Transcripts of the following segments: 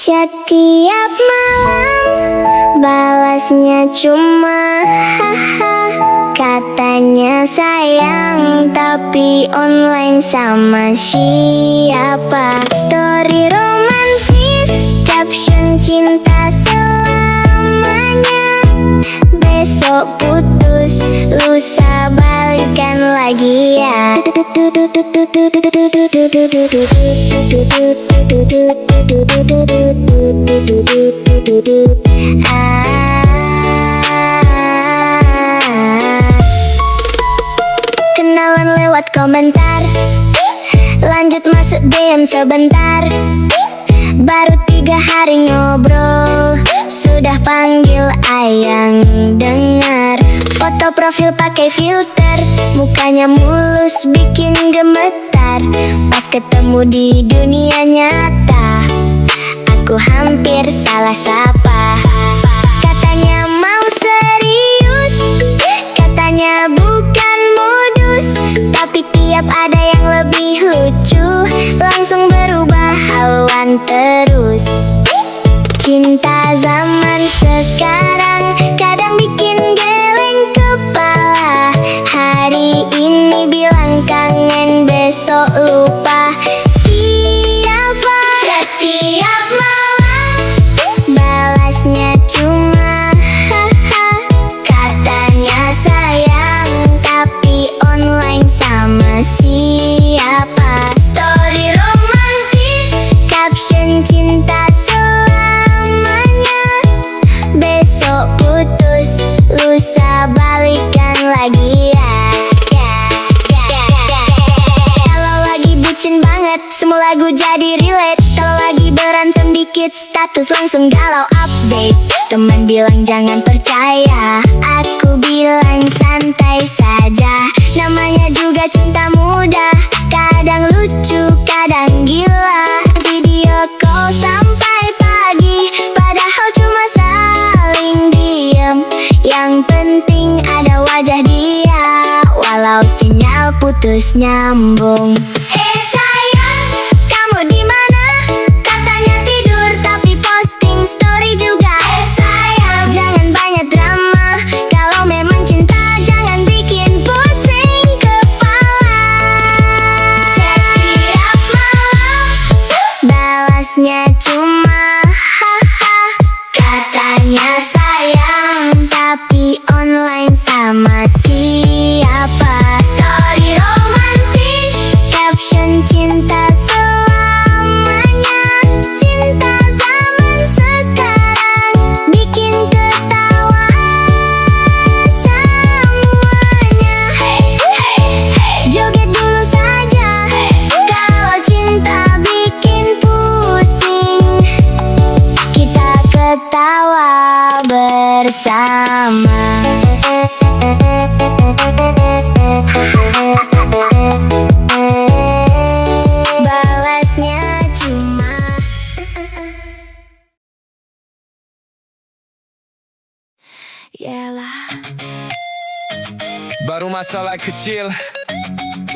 Setiap malam balasnya cuma haha. Katanya sayang tapi online sama siapa. Story romantis, caption cinta selamanya. Besok putus, lusa balikan lagi ya. Kenalan lewat komentar, lanjut masuk DM sebentar. Baru 3 hari ngobrol, sudah panggil ayang dengar. Foto profil pakai filter, mukanya mulus bikin gemetar. Pas ketemu di dunia nyata, aku hampir salah sapa. Katanya mau serius, katanya bukan modus. Tapi tiap ada yang lebih lucu, langsung berubah haluan terus. Cinta zaman sekarang kadang bikin geleng kepala. Hari ini bilang kangen, besok lupa siapa. Setiap malam balasnya cuma haha. Katanya sayang tapi online sama siapa. Story romantis, caption cinta selamanya. Besok putus, lusa balikan lagi ya. Kalau lagi bucin banget, semua lagu jadi relate. Kalau lagi berantem dikit, status langsung galau update. Teman bilang jangan percaya, aku bilang santai saja. Namanya juga cinta muda, kadang lucu, kadang gila. Video call sampai pagi, padahal cuma saling diem. Yang penting ada wajah dia, walau sinyal putus nyambung. Sayang, kamu di mana? Katanya tidur tapi posting story juga. Sayang, jangan banyak drama. Kalau memang cinta jangan bikin pusing kepala. Setiap malam balasnya cuma haha. Katanya sayang tapi online sama siapa. Story romantis, caption cinta selamanya. Cinta zaman sekarang bikin ketawa semuanya. Joget dulu saja kalau cinta bikin pusing. Kita ketawa bersama. Balasnya cuma yalah. Baru masalah kecil,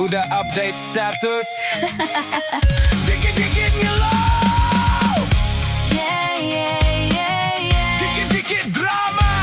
udah update status. Dikit-dikit ngelow, dikit-dikit drama.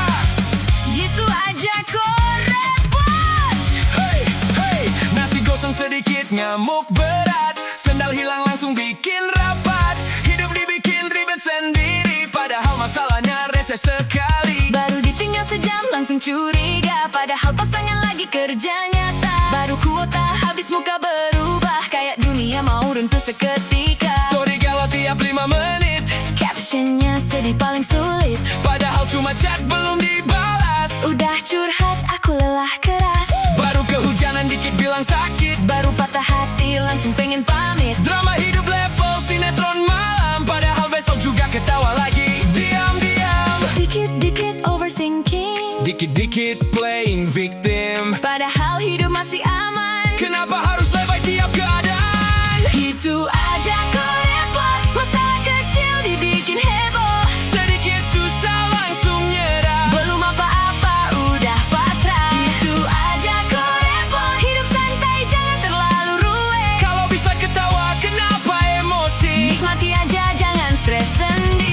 Gitu aja kok repot. Hey, hey, nasi gosong sedikit ngamuk berat. Sendal hilang langsung bikin rapat. Hidup dibikin ribet sendiri, padahal masalahnya receh sekali. Baru ditinggal sejam langsung curiga, padahal pasangan lagi kerja nyata. Baru kuota habis muka berubah, kayak dunia mau runtuh seketika. Story galau tiap 5 menit, Captionnya sedih paling sulit. padahal cuma chat belum dibalas. Udah curhat aku lelah keras, Baru kehujanan dikit bilang sakit. baru patah hati langsung pengen pamit. Drama hidup level sinetron malam, padahal besok juga ketawa lagi. Diam-diam, Dikit-dikit overthinking, dikit-dikit playing victim. padahal hidup masih aman. Kenapa harus lebay tiap keadaan? Gitu aja kok repot, masalah kecil dibikin heboh. Sedikit susah langsung nyerah. Belum apa-apa udah pasrah. Gitu aja kok repot, hidup santai jangan terlalu ruwet. Kalau bisa ketawa kenapa emosi? Nikmati aja jangan stres sendiri.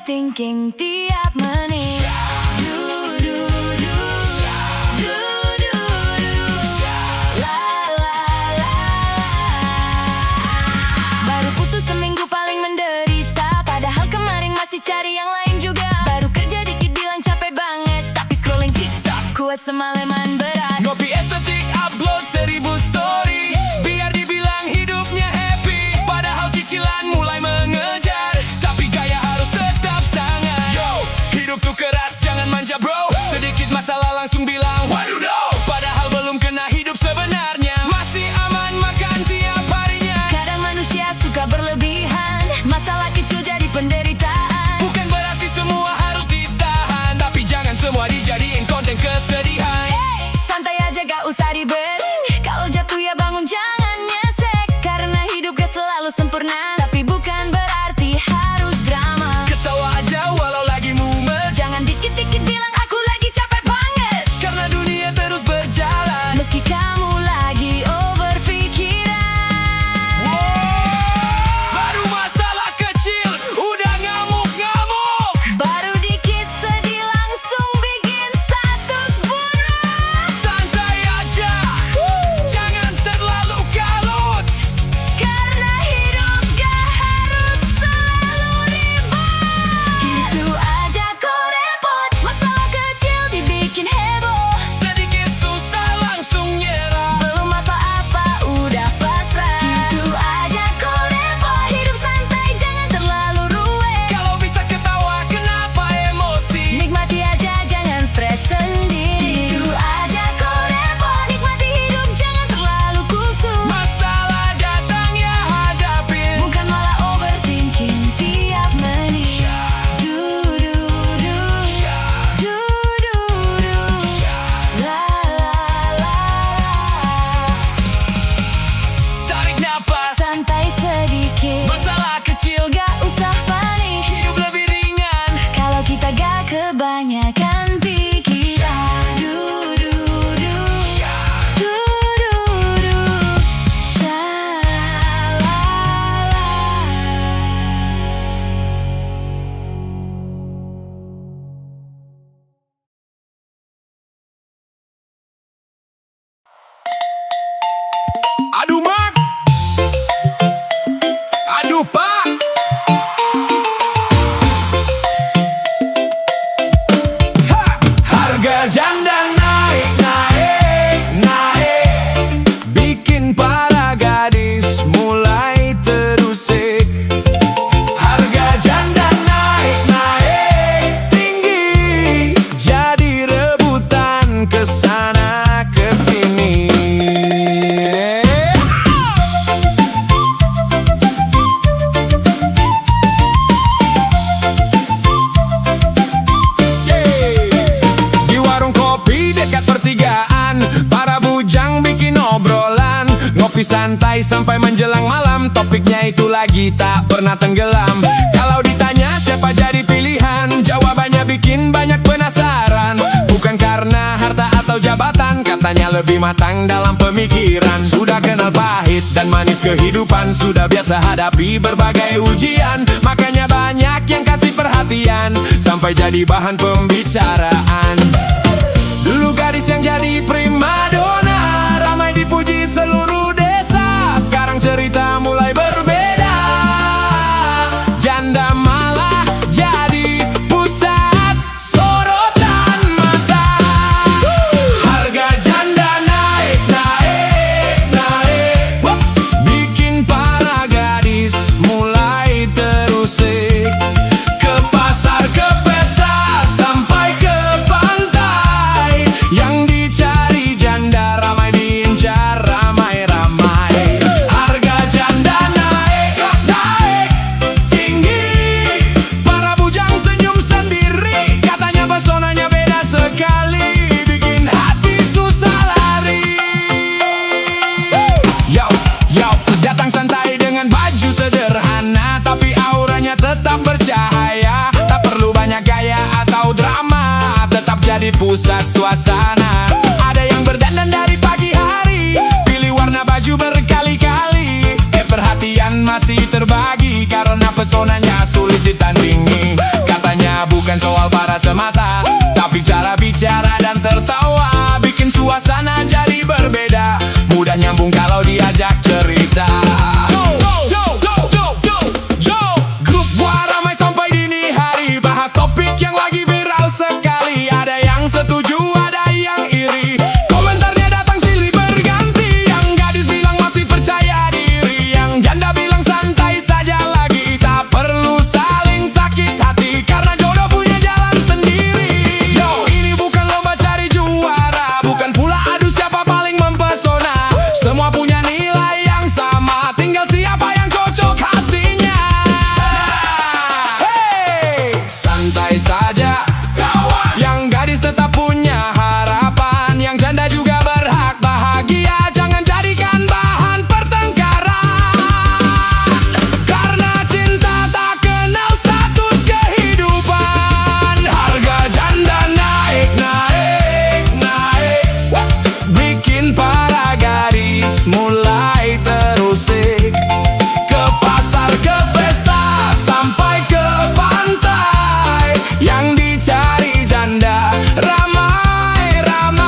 overthinking tiap menit. Du, du, du. Du, du, du. La, la, la. Baru putus seminggu paling menderita, padahal kemarin masih cari yang lain juga. Baru kerja dikit bilang capek banget, tapi scrolling TikTok kuat semalaman berat. Ngopi estetik upload 1000 story, biar dibilang hidupnya happy. Padahal cicilan mulai mengejar, tapi gaya harus tetap sangar. Yo, hidup tuh keras, jangan manja bro. Sedikit masalah langsung bilang waduh no. Padahal belum kena hidup sebenarnya, masih aman makan tiap harinya. Kadang manusia suka berlebihan, masalah kecil jadi penderitaan. Bukan berarti semua harus ditahan, tapi jangan semua dijadiin konten kesedihan. Santai aja gak usah ribet, kalau jatuh ya bangun jangan nyesek. Karena hidup gak selalu sempurna, tapi bukan berarti harus drama. Ketawa aja walau lagi mumet, Jangan dikit-dikit bilang aku lagi capek banget, karena dunia terus berjalan. meski kamu lagi overpikiran. Baru masalah kecil udah ngamuk-ngamuk. Baru dikit sedih langsung bikin status buruk. Santai aja, jangan terlalu kalut. Karena hidup gak harus selalu ribut. Gitu aja kok repot, masalah kecil dibikin heboh. Sedikit susah langsung nyerah. Belum apa-apa udah pasrah. Gitu aja kok repot, hidup santai jangan terlalu ruwet. Kalau bisa ketawa kenapa emosi? Nikmati aja jangan stres sendiri. Gitu aja kok repot, nikmati hidup jangan terlalu kusut. Masalah datang ya hadapin, Bukan malah overthinking tiap menit. Du, du, du. Du, du, du. La, la, la. tarik napas. Santai sedikit, Masalah kecil gak usah panik. hidup lebih ringan. Kalau kita gak kebanyakan pikiran. Du, du, du. Du, du, du. Sha, la, la. Aduh mak, aduh pak. Ha! Harga janda naik, naik, naik, bikin para gadis mulai terusik. Harga janda naik, naik, tinggi, jadi rebutan kesana kesini. Di warung kopi dekat pertigaan, para bujang bikin obrolan. Ngopi santai sampai menjelang malam, topiknya itu lagi tak pernah tenggelam. Kalau ditanya siapa jadi pilihan, jawabannya bikin banyak penasaran. Bukan karena harta atau jabatan, katanya lebih matang dalam pemikiran. Sudah kenal pahit dan manis kehidupan, sudah biasa hadapi berbagai ujian. Makanya banyak yang kasih perhatian, sampai jadi bahan pembicaraan. Dulu gadis yang jadi primadona, ramai dipuji seluruh desa. Sekarang cerita mulai berbeda, janda malah jadi pusat sorotan mata. Harga janda naik, naik, naik, bikin para gadis mulai terusik. Ke pasar, ke pesta, sampai ke pantai, yang dicari janda ramai diincar ramai-ramai. Harga janda naik, naik, tinggi, para bujang senyum sendiri. Katanya pesonanya beda sekali, bikin hati susah lari. Yo, yo, datang santai dengan baju sederhana, tapi auranya tetap bercahaya. Tak perlu banyak gaya atau drama, tetap jadi pusat suasana. Ada yang berdandan dari pagi hari, pilih warna baju berkali-kali. Perhatian masih terbagi, karena pesonanya sulit ditandingi. Kata manis saja. Yang gadis tetap punya harapan, yang janda juga berhak bahagia. Jangan jadikan bahan pertengkaran, karena cinta tak kenal status kehidupan. Harga janda naik, naik, naik, bikin para gadis mulai terusik. Ke pasar, ke pesta, sampai ke pantai, yang dicari janda ramai-ramai.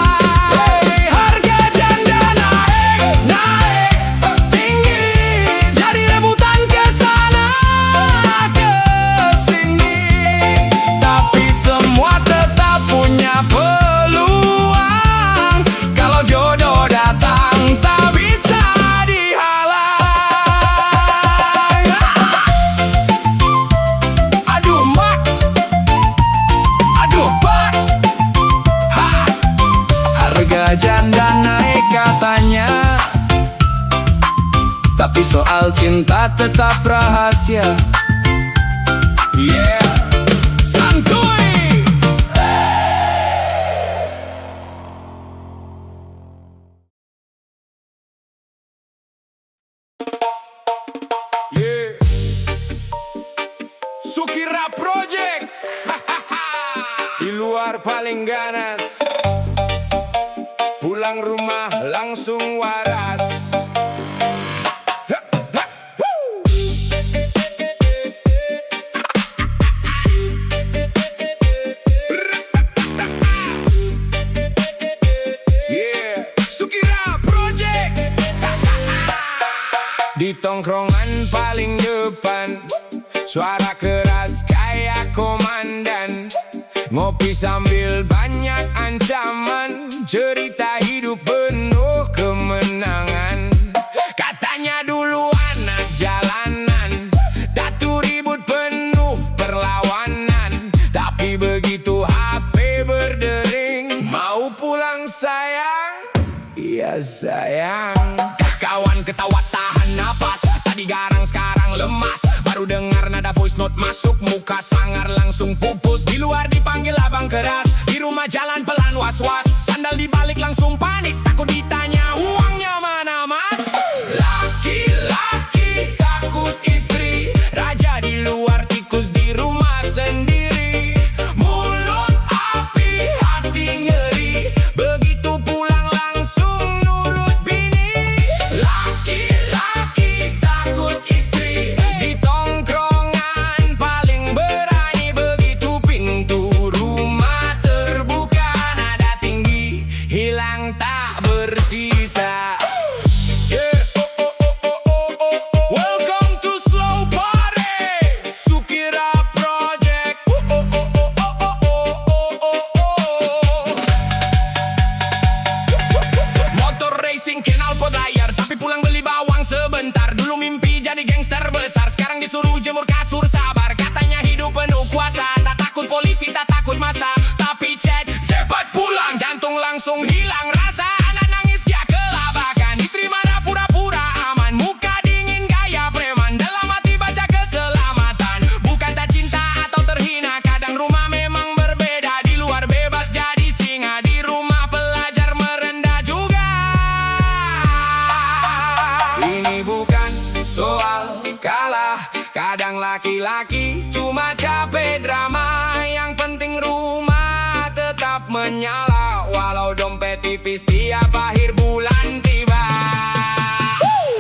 Harga janda naik, naik, tinggi, jadi rebutan kesana kesini. Tapi semua tetap punya peluang, kalau jodoh datang tak bisa dihalang. Aduh mak, aduh pak, ha. Harga janda naik katanya, tapi soal cinta tetap rahasia. Yeah, santuy. Yeah, Sukira Project. Di luar paling ganas, pulang rumah langsung waras. Yeah, Sukira Project. Di tongkrongan paling depan, suara keras kayak komandan. Ngopi sambil banyak ancaman, cerita hidup penuh kemenangan. Katanya dulu anak jalanan, datu ribut penuh perlawanan. Tapi begitu HP berdering, mau pulang sayang? Iya sayang. Kawan ketawa tahan napas, tadi garang sekarang lemas. Baru dengar nada voice note masuk, muka sangar langsung pupus. Di luar dipanggil abang keras, di rumah jalan pelan was-was. Sandal dibalik langsung panik, takut ditanya uangnya mana mas. Laki-laki takut istri, raja di luar tikus di rumah sendiri. Mulut api, hati nyeri, begitu pulang langsung nurut bini. Laki-laki takut istri, di tongkrongan paling berani. Begitu pintu rumah terbuka, nada tinggi hilang tak bersisa. Yeah, welcome to Slow Party, Sukira Project. Motor racing kenal pot layar, tapi pulang beli bawang sebentar. Dulu mimpi jadi gangster besar, sekarang disuruh jemur kasur sabar. Katanya hidup penuh kuasa, tak takut polisi, tak takut masa. Tapi chat, cepat pulang, jantung langsung hilang rasa. Anak nangis dia kelabakan, istri marah pura-pura aman. Muka dingin gaya preman, dalam hati baca keselamatan. Bukan tak cinta atau terhina, kadang rumah memang berbeda. Di luar bebas jadi singa, di rumah pelajar merendah juga. Ini bukan soal kalah, kadang laki-laki cuma capek drama. Yang penting rumah tetap menyala, walau dompet tipis tiap akhir bulan tiba.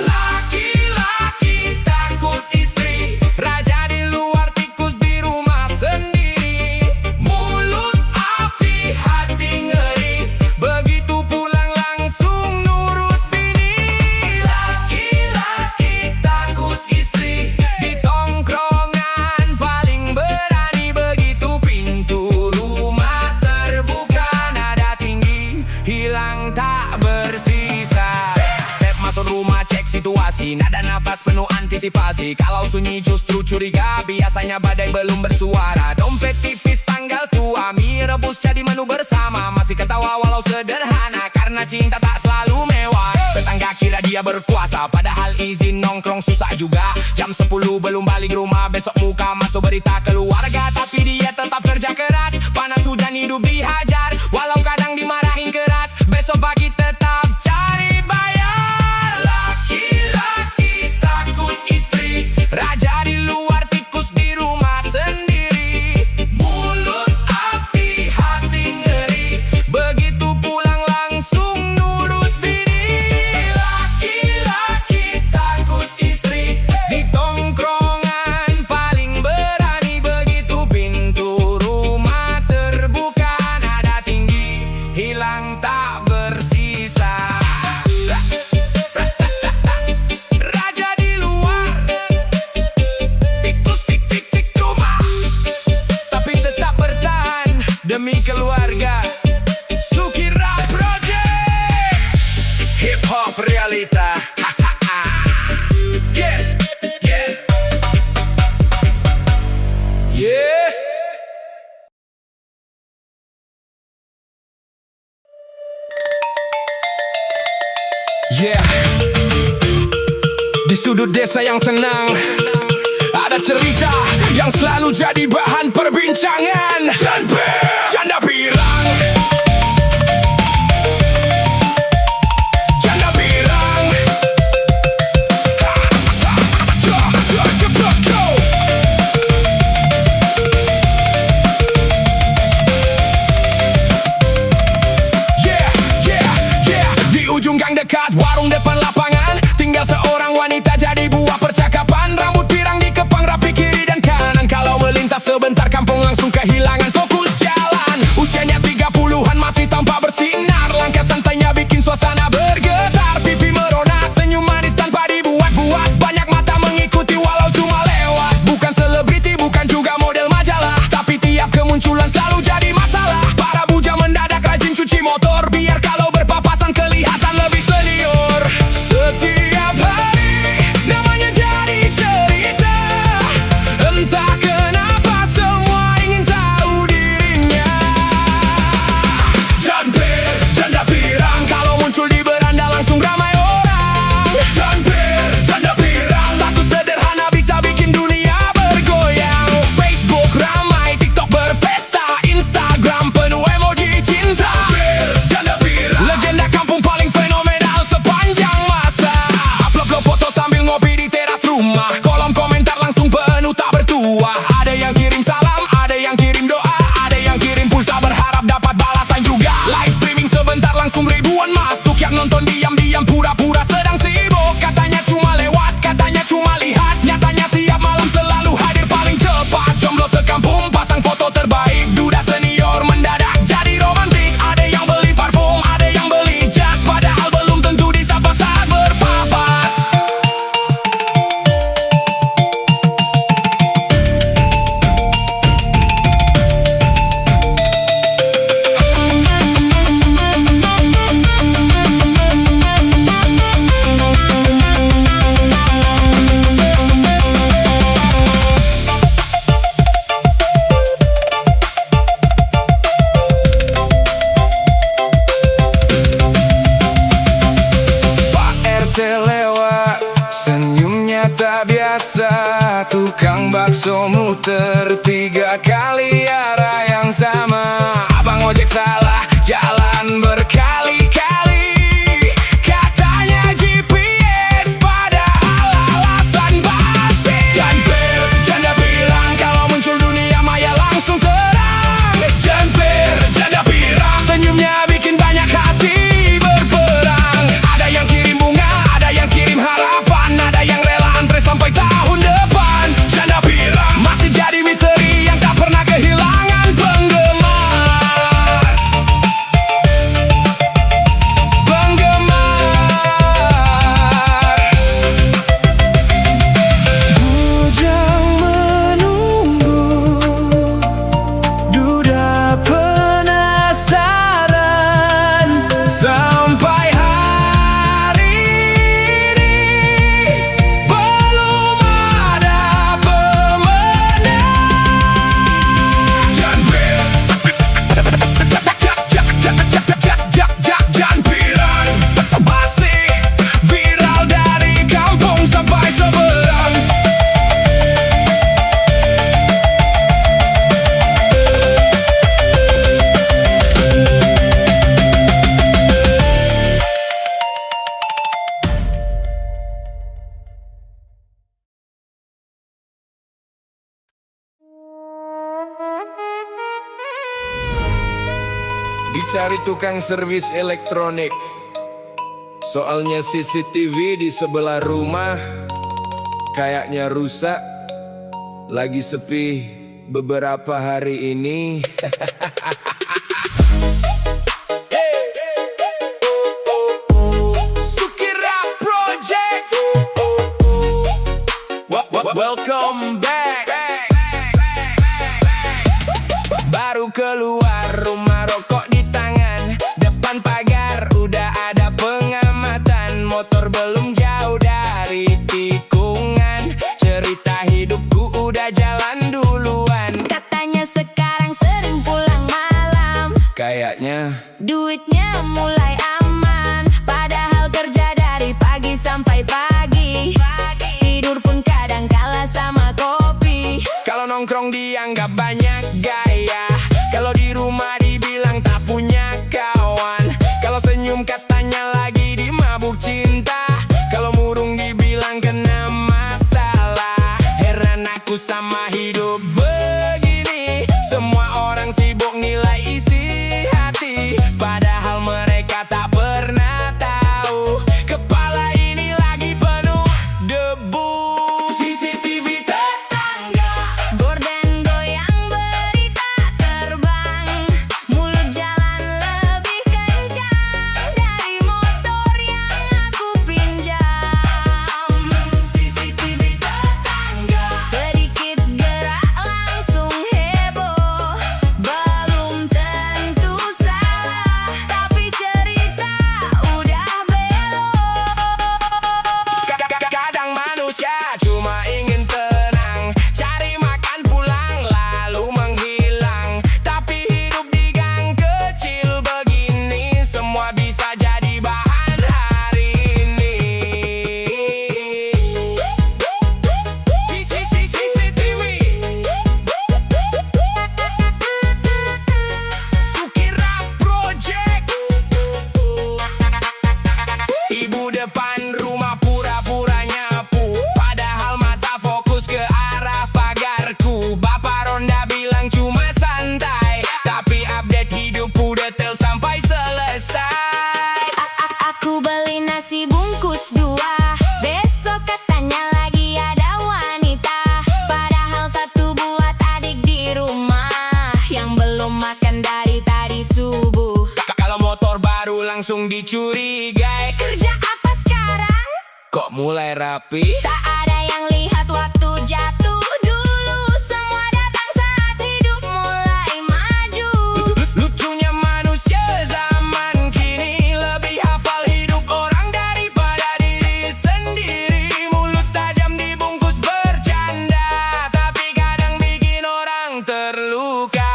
Laki-laki takut istri, raja di luar tikus di rumah sendiri. Mulut api, hati ngeri, begitu pulang langsung nurut bini. Laki-laki takut istri, di tongkrongan paling berani. Begitu pintu rumah terbuka, nada tinggi hilang tak bersisa. Step masuk rumah, cek situasi, nada nafas penuh antisipasi. Kalau sunyi justru curiga, biasanya badai belum bersuara. Dompet tipis tanggal tua, mie rebus jadi menu bersama. Masih ketawa walau sederhana, karena cinta tak selalu mewah. Tetangga kira dia berkuasa, padahal izin nongkrong susah juga. Jam 10 belum balik rumah, besok muka masuk berita keluarga. Tapi dia tetap kerja demi keluarga. Sukira Project, hip hop realita. Yeah, yeah, yeah. Yeah. Di sudut desa yang tenang ada cerita yang selalu jadi bahan perbincangan. Janda pirang, janda pirang. Jo, jo, jo, jo, jo. Yeah, yeah, yeah. Di ujung gang dekat warung depan lapangan tinggal seorang wanita jadi buah percakapan. Rambut pirang dikepang rapi kiri dan kanan. Kalau melintas sebentar kampung langsung kehilangan fokus jalan. Usianya 30-an masih tampak bersinar. Langkah santainya bikin suasana bergetar. Pipi merona senyum manis tanpa dibuat-buat. Banyak mata mengikuti walau cuma lewat. Bukan selebriti bukan juga model majalah, tapi tiap kemunculan selalu jadi masalah. Para bujang mendadak rajin cuci motor biar kalau berpapasan kelihatan lebih senior. Setiap hari namanya jadi cerita. Entah kenapa semua ingin tahu dirinya. Janda pirang, kalau muncul di beranda langsung ramai orang. Janda pirang, status sederhana bisa bikin dunia bergoyang. Facebook ramai, TikTok berpesta, Instagram penuh emoji cinta. Janda pirang, legenda kampung paling fenomenal sepanjang masa. Upload foto sambil ngopi di teras rumah. Kolom komentar langsung penuh tak bertuah. Ada yang kirim salam, ada yang kirim doa, ada yang kirim pulsa berharap dapat balasan juga. Live streaming sebentar langsung ribuan masuk. Yang nonton diam-diam pura-pura sedang sibuk. Katanya cuma lewat, katanya cuma lihat. Nyatanya tiap malam selalu hadir paling cepat. Jomblo sekampung pasang foto terbaik. Duda senior mendadak jadi romantik. Ada yang beli parfum, ada yang beli jas, padahal belum tentu disapa saat berpapas. Pak RT lewat, senyumnya tak biasa. Tukang bakso muter 3 kali arah yang sama. Abang ojek salah jalan berkali-kali. Katanya GPS padahal alasan basi. Janda pirang, kalau muncul dunia maya langsung terang. Janda pirang, senyumnya bikin banyak hati berperang. Ada yang kirim bunga, ada yang kirim harapan, ada yang rela antre sampai tahun depan. Janda pirang masih jadi misteri yang tak pernah kehilangan penggemar. Bujang menunggu, duda penasaran sampai hari ini belum ada pemenang. Janda pirang masih viral dari kampung sampai seberang. Dicari tukang servis elektronik. Soalnya CCTV di sebelah rumah kayaknya rusak. Lagi sepi beberapa hari ini. Sukira Project, welcome back. Baru keluar rumah rokok di tangan, depan pagar udah ada pengamatan. Motor belum jauh dari tikungan, cerita hidupku udah jalan duluan. Katanya sekarang sering pulang malam, Kayaknya duitnya mulai aman. Padahal kerja dari pagi sampai pagi, tidur pun kadang kalah sama kopi. kalau nongkrong dianggap banyak gaya, kalau di rumah dibilang tak punya kawan, kalau senyum katanya lagi dimabuk cinta, kalau murung dibilang kena masalah. Heran aku sama hidup begini, semua orang sibuk nilai isi hati, padahal mereka tak pernah tahu kepala ini lagi penuh debu. CCTV tetangga, Gorden goyang berita terbang, mulut jalan lebih kencang dari motor yang aku pinjam. CCTV tetangga, Sedikit gerak langsung heboh, belum tentu salah, tapi cerita udah belok. kadang manusia cuma ingin tenang, cari makan pulang lalu menghilang. Tapi hidup di gang kecil begini, semua bisa jadi bahan hari ini. CCTV Sukira Project. Ibu depan rumah pura-pura nyapu, padahal mata fokus ke arah pagarku. Bapak ronda bilang cuma santai, tapi update hidupku detail sampai selesai. Aku beli nasi bungkus 2, besok katanya lagi ada wanita. Padahal satu buat adik di rumah yang belum makan dari tadi subuh. Kalau motor baru langsung dicurigai, Kerja apa sekarang? kok mulai rapi? Tak ada yang lihat waktu jatuh dulu, semua datang saat hidup mulai maju. Lucunya manusia zaman kini lebih hafal hidup orang daripada diri sendiri. Mulut tajam dibungkus bercanda, tapi kadang bikin orang terluka.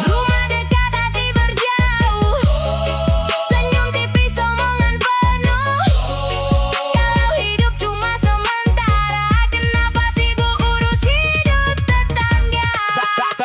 Rumah dekat hati berjauh, senyum tipis omongan penuh. Kalau hidup cuma sementara, kenapa sibuk urus hidup tetangga?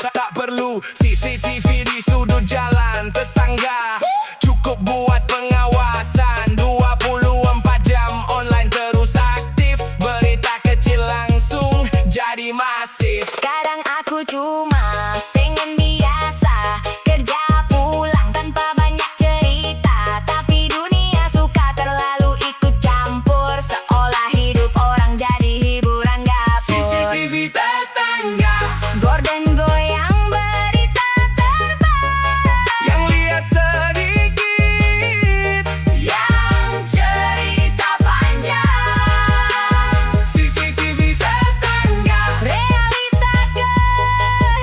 Tak perlu CCTV di sudut jalan tetangga, cukup buat pengawasan 24 jam online terus aktif, berita kecil langsung jadi masif. Kadang aku cuma pengen biasa, kerja pulang tanpa banyak cerita. Tapi dunia suka terlalu ikut campur, seolah hidup orang jadi hiburan gapur. CCTV tetangga, Gorden goyang berita terbang, yang lihat sedikit, yang cerita panjang. CCTV tetangga, Realita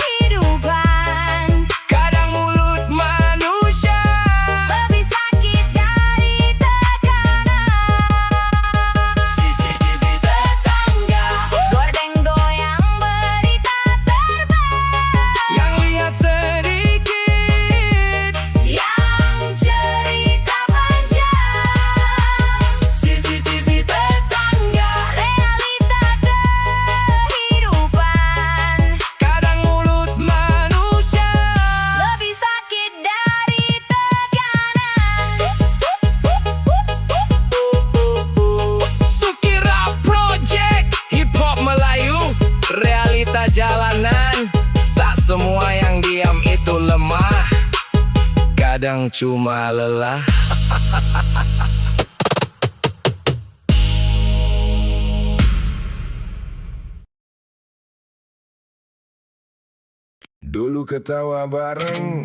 kehidupan kadang mulut manusia lebih sakit dari tekanan. CCTV tetangga, Gorden goyang berita terbang, yang lihat sedikit, yang cerita panjang. CCTV tetangga, Realita kehidupan kadang mulut manusia lebih sakit dari tekanan. Sukira Project, hip hop Melayu, realita jalanan. Tak semua yang diam itu lemah, kadang cuma lelah. Dulu ketawa bareng,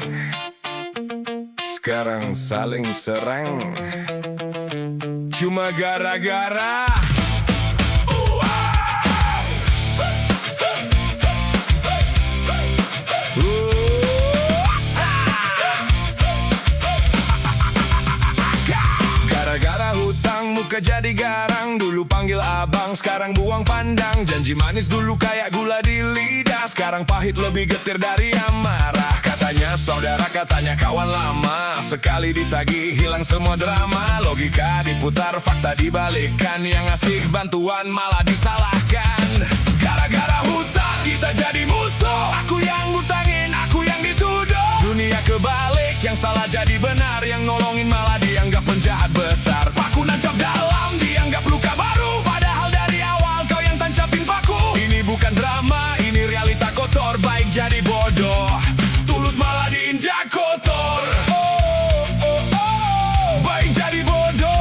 sekarang saling serang, cuma gara-gara sekarang buang pandang. Janji manis dulu kayak gula di lidah, sekarang pahit lebih getir dari amarah. Katanya saudara, katanya kawan lama, sekali ditagih hilang semua drama. Logika diputar, fakta dibalikkan, yang ngasih bantuan malah disalahkan. Gara-gara hutang kita jadi musuh, aku yang ngutangin, aku yang dituduh. Dunia kebalik, yang salah jadi benar, yang nolongin malah dianggap penjahat besar. Paku nancap dalam, dianggap luka baru, padahal dari awal kau yang tancapin paku. Ini bukan drama, ini realita kotor. Baik jadi bodoh, tulus malah diinjak kotor. Baik jadi bodoh.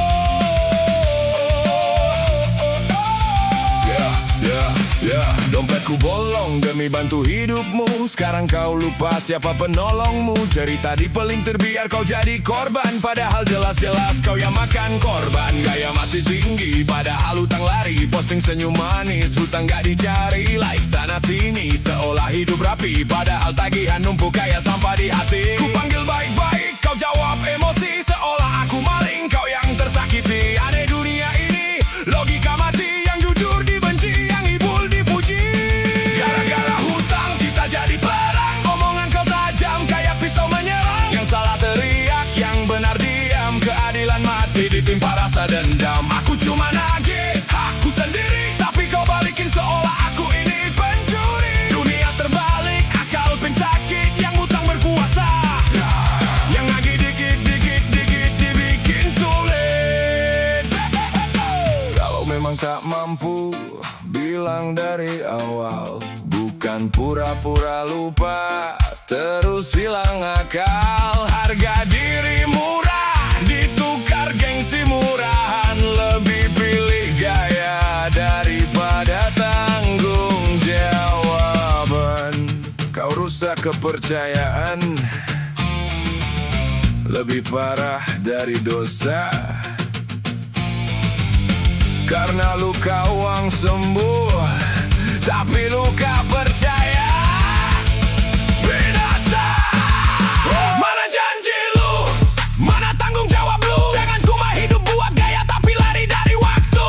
Dompetku bolong demi bantu hidupmu, sekarang kau lupa siapa penolongmu. Cerita dipelintir biar kau jadi korban, padahal jelas-jelas kau yang makan korban. Gaya masih tinggi padahal hutang lari, posting senyum manis, hutang gak dicari. Like sana sini seolah hidup rapi, padahal tagihan numpuk kayak sampah di hati. Ku panggil baik-baik, kau jawab emosi, seolah aku maling, kau yang tersakiti. Aneh dunia ini, logika mati, yang jujur dibenci, yang ibul dipuji. Gara-gara hutang kita jadi perang, omongan kau tajam kayak pisau menyerang. Yang salah teriak, yang benar diam, keadilan mati ditimpa rasa dendam. Aku cuma nagih aku sendiri, tapi kau balikin seolah aku ini pencuri. Dunia terbalik, akal pencakit, yang hutang berkuasa, yang nagih dikit-dikit dibikin sulit. Kalau memang tak mampu, bilang dari awal, bukan pura-pura lupa, terus hilang akal. Harga diri murah, ditukar gengsi murahan, lebih pilih gaya daripada tanggung jawaban. Kau rusak kepercayaan, lebih parah dari dosa. Karena luka uang sembuh, tapi luka percaya binasa. Mana janji lu, mana tanggung jawab lu? Jangan cuma hidup buat gaya tapi lari dari waktu.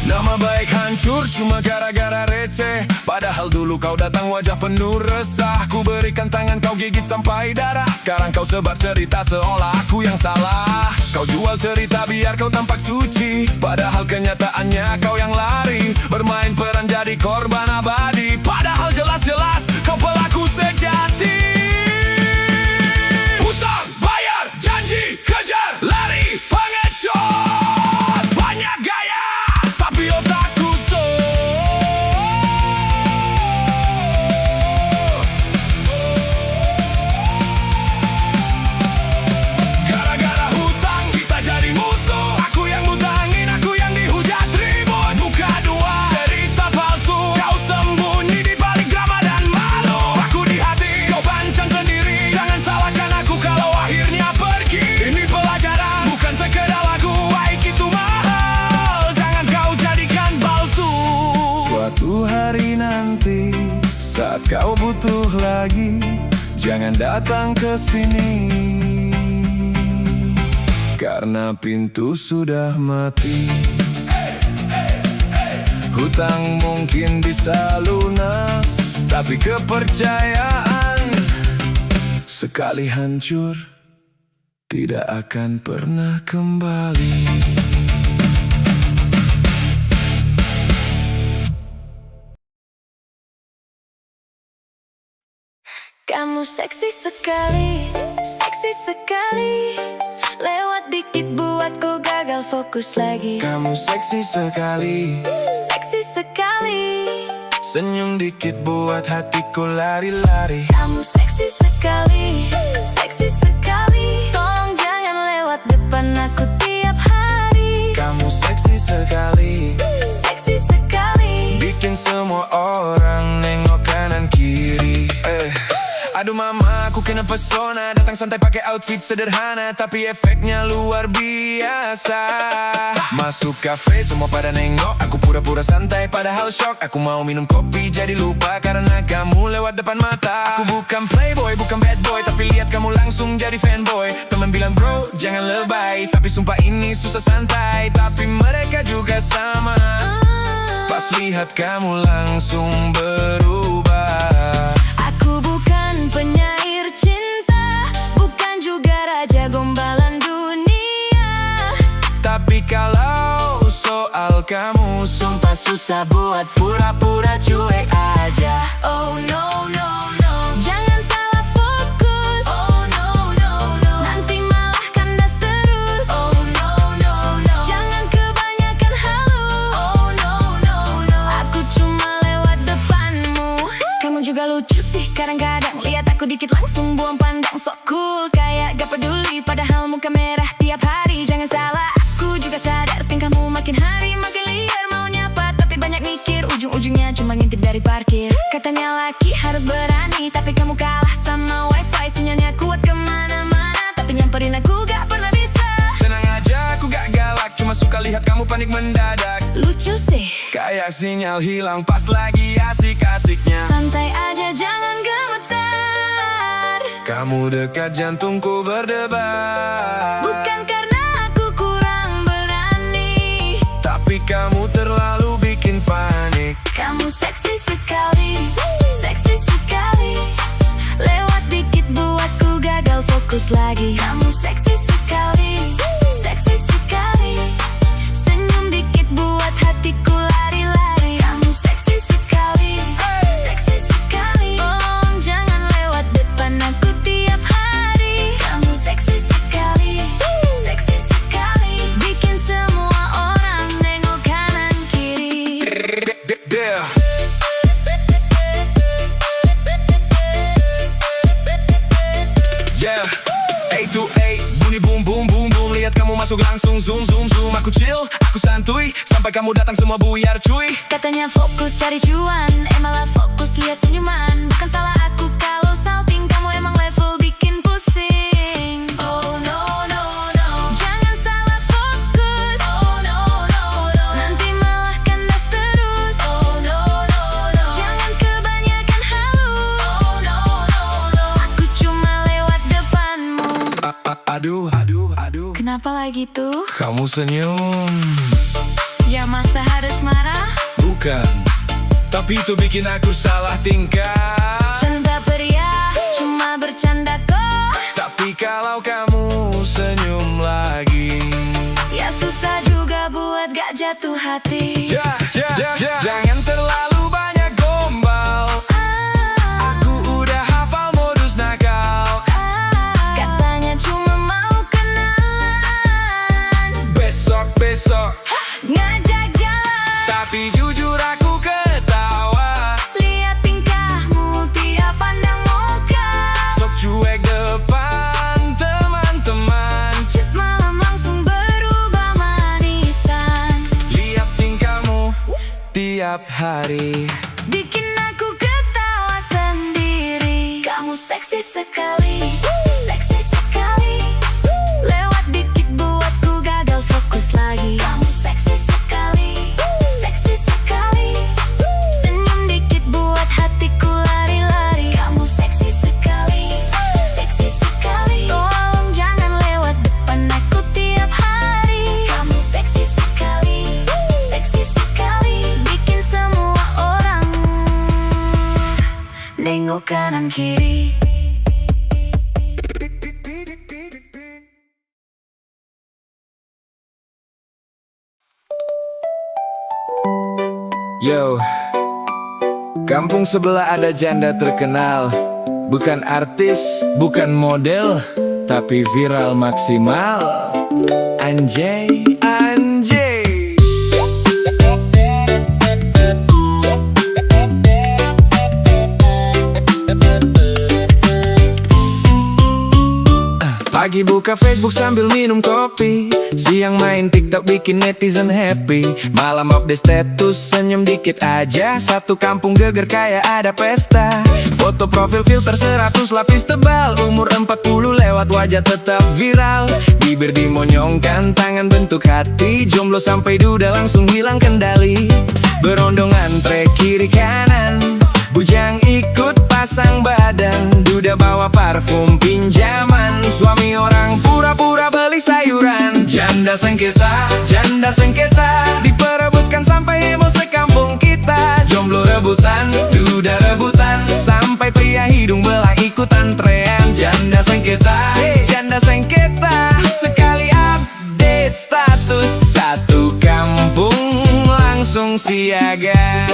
Nama baik hancur cuma gara-gara receh, padahal dulu kau datang wajah penuh resah. Ku berikan tangan kau gigit sampai darah, sekarang kau sebar cerita seolah aku yang salah. Kau jual cerita biar kau tampak suci, padahal kenyataannya kau yang lari, bermain peran jadi korban abadi, padahal jelas-jelas kau pelaku sejati. Hutang, bayar, janji, kejar, lari, pengecut. Banyak gaya, tapi otak kusut. Gara-gara hutang kita jadi musuh, aku yang ngutangin, aku yang dihujat ribut. Buka dua cerita palsu, kau sembunyi di balik drama dan malu. Aku di hati, kau bancang sendiri, jangan salahkan aku kalau akhirnya pergi. Ini pelajaran, bukan sekedar lagu, baik itu mahal, jangan kau jadikan palsu. Suatu hari nanti, saat kau butuh lagi, jangan datang ke sini, karena pintu sudah mati. Hutang mungkin bisa lunas, tapi kepercayaan sekali hancur tidak akan pernah kembali. Kamu seksi sekali, lewat dikit buatku gagal fokus lagi. Kamu seksi sekali, senyum dikit buat hatiku lari-lari. Kamu seksi sekali, tolong jangan lewat depan aku tiap hari. Kamu seksi sekali, bikin semua orang nengok kanan kiri. Aduh mama, aku kena pesona, datang santai pakai outfit sederhana, tapi efeknya luar biasa. Masuk cafe semua pada nengok, aku pura-pura santai padahal shock. Aku mau minum kopi jadi lupa karena kamu lewat depan mata. Aku bukan playboy, bukan bad boy, tapi lihat kamu langsung jadi fanboy. Teman bilang bro jangan lebay, tapi sumpah ini susah santai. Tapi mereka juga sama, pas lihat kamu langsung berubah. Aku bukan penyair cinta, bukan juga raja gombalan dunia. Tapi kalau soal kamu, sumpah susah buat pura-pura cuek aja. Oh no no no, jangan salah fokus. Oh no no no, nanti malah kandas terus. Oh no no no, jangan kebanyakan halu. Oh no no no, aku cuma lewat depanmu. Kamu juga lucu sih kadang-kadang, lihat aku dikit langsung buang pandang. Sok cool kayak gak peduli, padahal muka merah tiap hari. Jangan salah, aku juga sadar tingkahmu makin hari makin liar. Mau nyapa tapi banyak mikir, ujung-ujungnya cuma ngintip dari parkir. Katanya laki harus berani, tapi kamu kalah sama wifi. Sinyalnya kuat kemana-mana, tapi nyamperin aku gak pernah bisa. Tenang aja, aku gak galak, cuma suka lihat kamu panik mendadak. Lucu sih, Kayak sinyal hilang pas lagi asik-asiknya. santai aja jangan gemetar. Kamu dekat jantungku berdebar. Bukan karena aku kurang berani, Tapi kamu terlalu bikin panik. kamu seksi sekali, seksi sekali. Lewat dikit buatku gagal fokus lagi. Kamu seksi sekali, seksi sekali. Senyum dikit buat hatiku lari-lari. Kamu seksi sekali, seksi sekali. Tolong jangan lewat depan aku tiap hari. Kamu seksi sekali, seksi sekali. Bikin semua orang nengok kanan kiri. Yeah. Yeah, 8 to 8, bunyi boom boom boom boom. Lihat kamu masuk langsung zoom zoom zoom. Aku chill, aku santuy, sampai kamu datang semua buyar cuy. Katanya fokus cari cuan, malah fokus lihat senyuman. Bukan salah aku kalau salting, kamu emang level bikin pusing. Oh no no no, jangan salah fokus. Oh no no no, nanti malah kandas terus. Oh no no no, jangan kebanyakan halu. Oh no no no, aku cuma lewat depanmu. Aduh, aduh, aduh. Kenapa lagi tuh? Kamu senyum. Ya masa harus marah? Bukan, tapi itu bikin aku salah tingkah. Cinta pria, cuma bercanda kok. Tapi kalau kamu senyum lagi, Ya susah juga buat gak jatuh hati. jangan terlalu banyak gombal. Aku udah hafal modus nakal. Katanya cuma mau kenalan, Besok ngajak jalan. tapi jujur aku ketawa. Lihat tingkahmu tiap pandang muka. Sok cuek depan teman-teman. Chat malam langsung berubah manisan. Lihat tingkahmu tiap hari. Bikin aku ketawa sendiri. Kamu seksi sekali, seksi sekali. Lewat dikit buatku gagal fokus lagi. Kamu seksi sekali, seksi sekali. Senyum dikit buat hatiku lari-lari. Kamu seksi sekali, seksi sekali. Tolong jangan lewat depan aku tiap hari. Kamu seksi sekali, seksi sekali. Bikin semua orang nengok kanan kiri. Yo, kampung sebelah ada janda terkenal. Bukan artis, bukan model, tapi viral maksimal. Anjay, anjay. Pagi buka Facebook sambil minum kopi, siang main TikTok bikin netizen happy, malam update status senyum dikit aja, satu kampung geger kayak ada pesta. Foto profil filter 100 lapis tebal, umur 40 lewat wajah tetap viral. Bibir dimonyongkan, tangan bentuk hati, jomblo sampai duda langsung hilang kendali. Berondong antre kiri kanan, bujang ikut pasang badan, duda bawa parfum pinjaman, suami orang pura-pura beli sayuran. Janda sengketa, diperebutkan sampai heboh sekampung kita. Jomblo rebutan, duda rebutan, sampai pria hidung belang ikut antrean. Janda sengketa, sekali update status, satu kampung langsung siaga.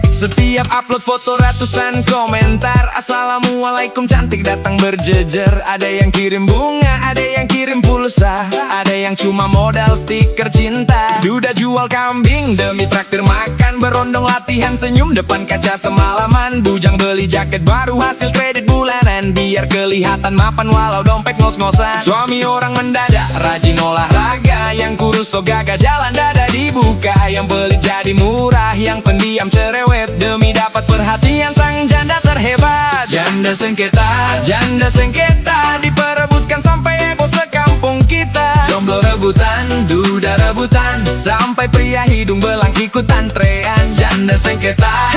Setiap upload foto ratusan komentar, assalamualaikum cantik datang berjejer. Ada yang kirim bunga, ada yang kirim pulsa, ada yang cuma modal stiker cinta. Duda jual kambing demi traktir makan, berondong latihan senyum depan kaca semalaman. Bujang beli jaket baru hasil kredit bulanan, biar kelihatan mapan walau dompet ngos-ngosan. Suami orang mendadak rajin olahraga, yang kurus so gagah jalan dada dibuka. Yang beli jadi murah, yang pendiam cerewet demi dapat perhatian sang janda terhebat. Janda sengketa, diperebutkan sampai heboh sekampung kita. Jomblo rebutan, duda rebutan, sampai pria hidung belang ikut antrean. Janda sengketa,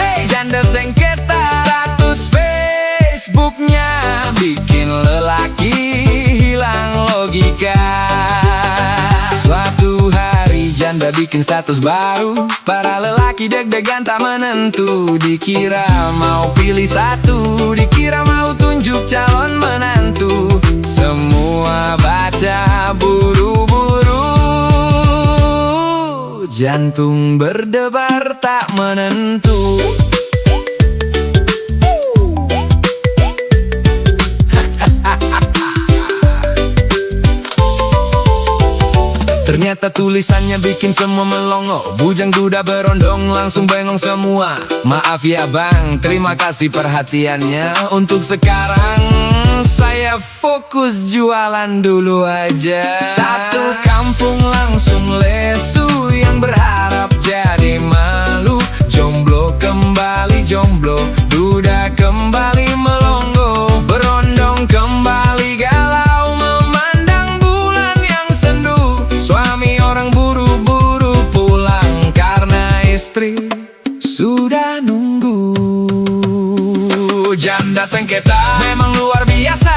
status Facebooknya bikin lelaki hilang logika. Suatu hari janda bikin status baru, para lelaki deg-degan tak menentu. Dikira mau pilih satu, dikira mau tunjuk calon menantu. Semua baca buru-buru, jantung berdebar tak menentu. Ternyata tulisannya bikin semua melongo, bujang duda berondong langsung bengong semua. Maaf ya bang, terima kasih perhatiannya, untuk sekarang saya fokus jualan dulu aja. Satu kampung langsung lesu, yang berharap jadi malu. Jomblo kembali jomblo, duda kembali melongo, berondong kembali galau memandang bulan yang sendu. Suami orang buru-buru pulang karena istri sudah nunggu. Janda sengketa memang luar biasa,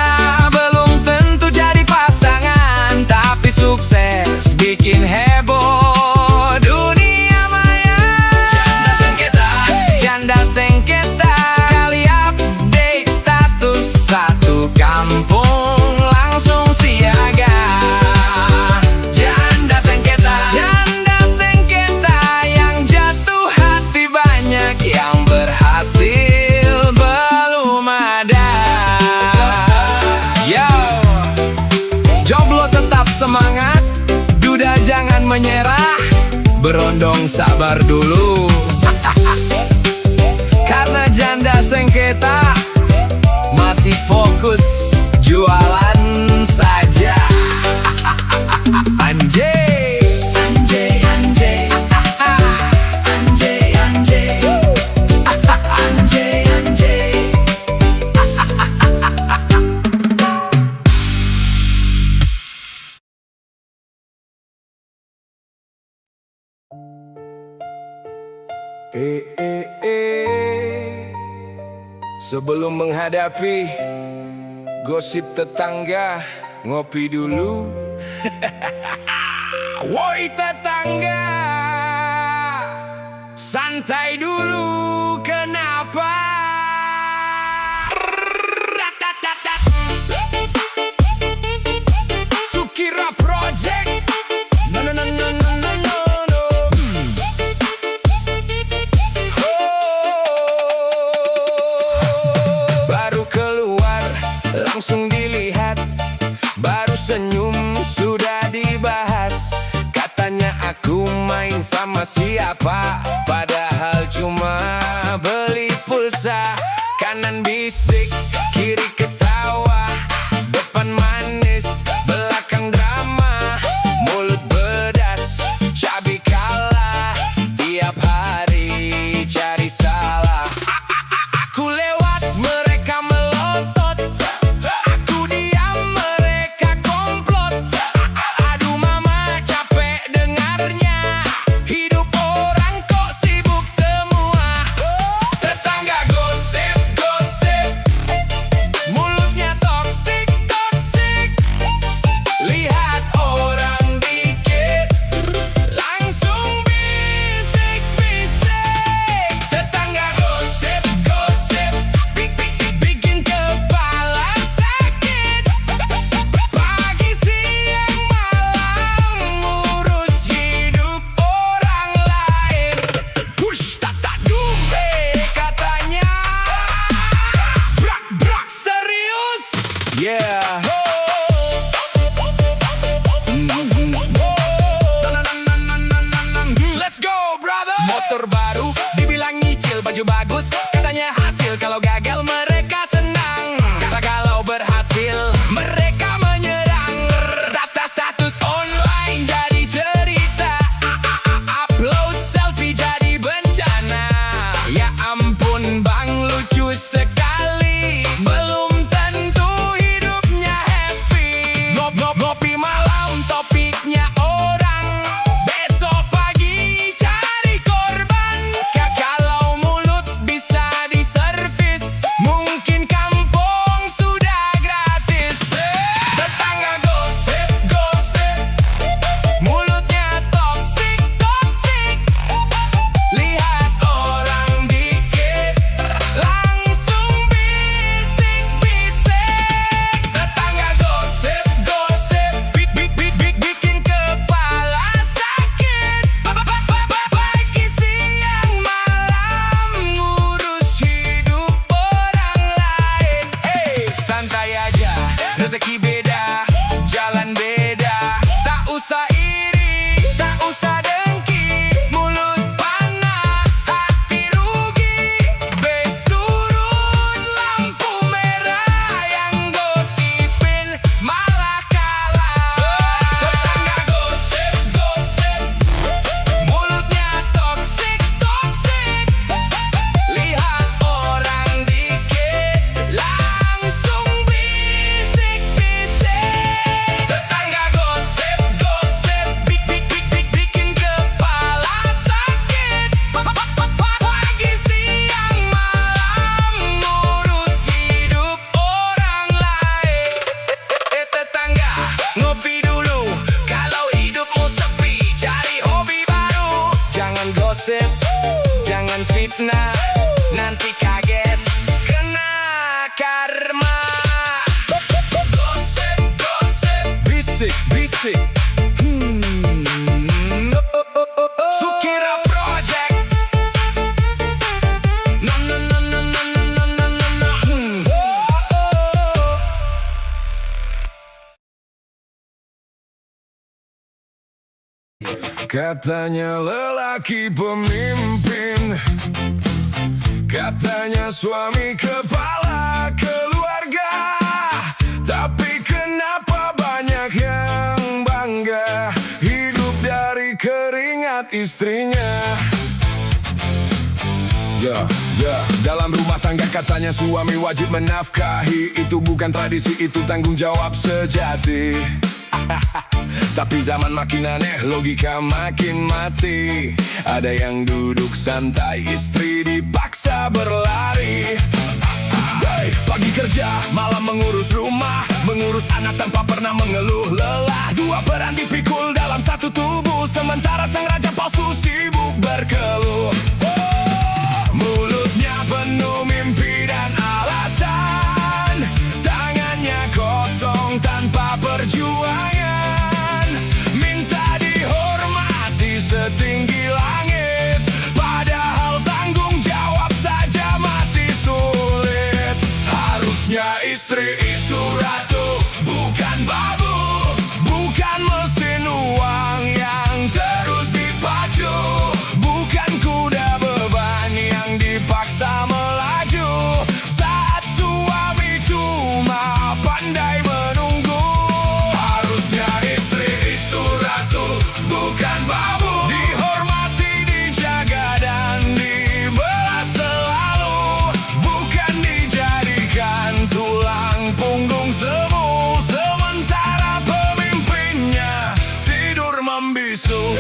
belum tentu jadi pasangan, tapi sukses bikin heboh dunia maya. Janda sengketa, sekali update status, satu kampung langsung siaga. Janda sengketa, yang jatuh hati banyak, yang berhasil belum ada. Yo, jomblo tetap semangat, duda jangan menyerah, berondong sabar dulu. Karena janda sengketa masih fokus jualan saja. Anjay, anjay, anjay, anjay, anjay, anjay, anjay. Sebelum menghadapi gosip tetangga, ngopi dulu. Woi tetangga, santai dulu, kenapa? Sukira Project. No, no, no, no, no, no, no, no. Baru keluar, langsung dilihat, baru senyum sudah dibahas. Katanya aku main sama siapa, padahal cuma beli pulsa. Kanan bisik, kiri ketawa, depan manis, belakang drama. Mulut pedas, cabai kalah, tiap hari cari salah. Aku lewat baju bagus. Katanya hasil kalau gagal mereka senang. Kata kalau berhasil mereka menyerang. Status online jadi cerita. Upload selfie jadi bencana. Ya ampun bang, lucu sekali. Belum tentu hidupnya happy. Ngopi malam topiknya orang. Besok pagi cari korban. Kalau mulut bisa diservis, mungkin kampung sudah gratis. Tetangga gosip, mulutnya toksik. Lihat orang dikit, langsung bisik-bisik. Tetangga gosip, bikin kepala sakit. Pagi siang malam ngurus hidup orang lain. Santai aja, rezeki beda, jalan beda. Tak usah iri, tak usah dengki. Mulut panas, hati rugi. Bes turun lampu merah. Yang gosipin malah kalah. Tetangga gosip, mulutnya toksik. Lihat orang dikit, langsung bisik-bisik. Tetangga gosip, bikin kepala sakit. Pagi siang malam ngurus hidup orang lain. Tetangga, ngopi dulu. Kalau hidupmu sepi, cari hobi baru. Jangan gosip, jangan fitnah. Nanti kaget, kena karma. Bisik. Sukira Project. Na. Katanya lelaki pemimpin, katanya suami kepala keluarga. Tapi kenapa banyak yang bangga hidup dari keringat istrinya? Dalam rumah tangga katanya suami wajib menafkahi. Itu bukan tradisi, itu tanggung jawab sejati. Tapi zaman makin aneh, logika makin mati. Ada yang duduk santai, istri dipaksa berlari. Pagi kerja, malam mengurus rumah, mengurus anak tanpa pernah mengeluh lelah. Dua peran dipikul dalam satu tubuh, sementara sang raja palsu sibuk berkeluh. Mulutnya penuh mimpi dan alasan, tangannya kosong tanpa perjuangan. Minta dihormati setinggi langit, padahal tanggung jawab saja masih sulit. Harusnya istri itu ratu, bukan babu, bukan mesin uang yang terus dipacu, bukan kuda beban yang dipaksa melaju. Saat suami cuma pandai menunggu. Harusnya istri itu ratu, bukan babu, dihormati, dijaga dan dibelas selalu, bukan dijadikan tulang punggung semu. Sementara pemimpinnya tidur membisu.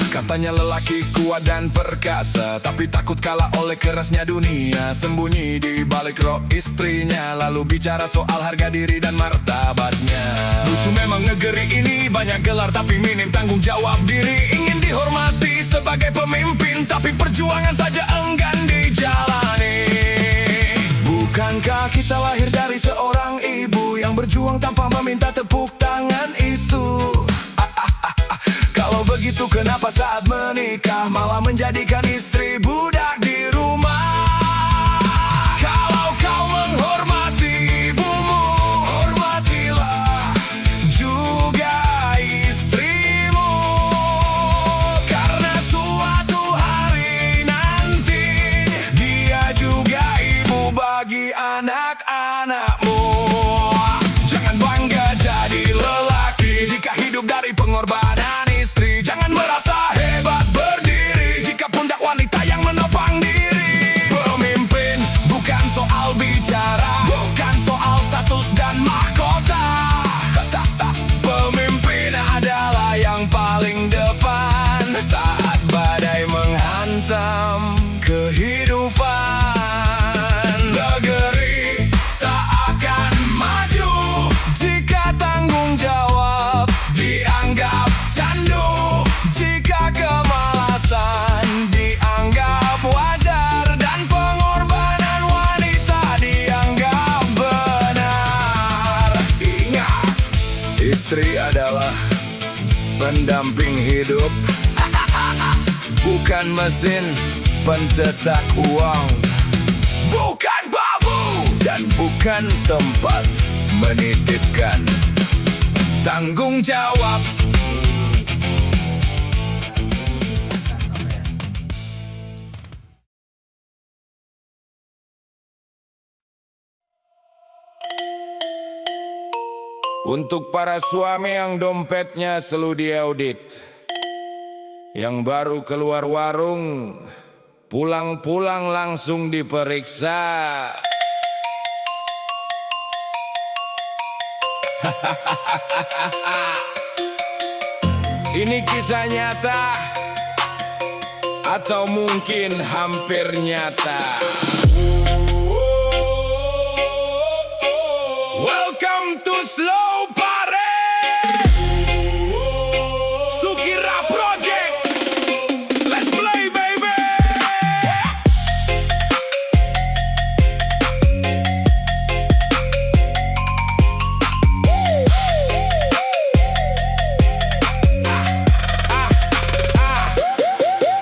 Katanya lelaki kuat dan perkasa, tapi takut kalah oleh kerasnya dunia. Sembunyi di balik rok istrinya, lalu bicara soal harga diri dan martabatnya. Lucu memang negeri ini, banyak gelar tapi minim tanggung jawab diri. Ingin dihormati sebagai pemimpin, tapi perjuangan saja enggan dijalani. Bukankah kita lahir dari seorang ibu yang berjuang tanpa meminta tepuk tangan itu? Kalau begitu kenapa saat menikah malah menjadikan istri budak di rumah? Kalau kau menghormati ibumu, hormatilah juga istrimu. Karena suatu hari nanti pendamping hidup. Bukan mesin pencetak uang, bukan babu, dan bukan tempat menitipkan tanggung jawab. Untuk para suami yang dompetnya selalu diaudit, yang baru keluar warung, pulang-pulang langsung diperiksa. Ini kisah nyata atau mungkin hampir nyata. Welcome to Slow Parade, Sukira Project. Let's play, baby.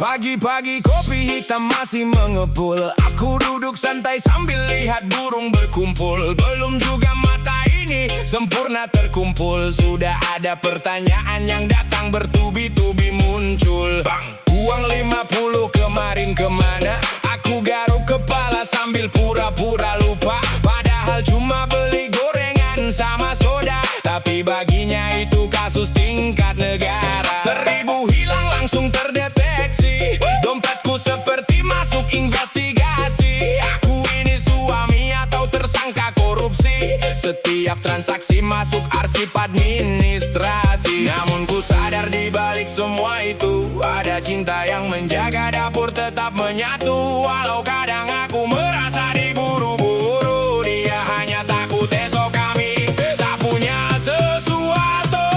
Pagi-pagi kopi hitam masih mengepul. Aku duduk santai sambil lihat burung berkumpul. Belum juga mata ini sempurna terkumpul, sudah ada pertanyaan yang datang bertubi-tubi muncul. Bang, uang 50 kemarin kemana? Aku garuk kepala sambil pura-pura lupa. Padahal cuma beli gorengan sama soda, tapi baginya itu kasus tingkat negara. 1000 hilang langsung terdeteksi, dompetku seperti masuk investigasi. Aku ini suami atau tersangka korupsi? Setiap transaksi masuk arsip administrasi. Namun ku sadar di balik semua itu ada cinta yang menjaga dapur tetap menyatu. Walau kadang aku merasa diburu-buru, dia hanya takut esok kami tak punya sesuatu.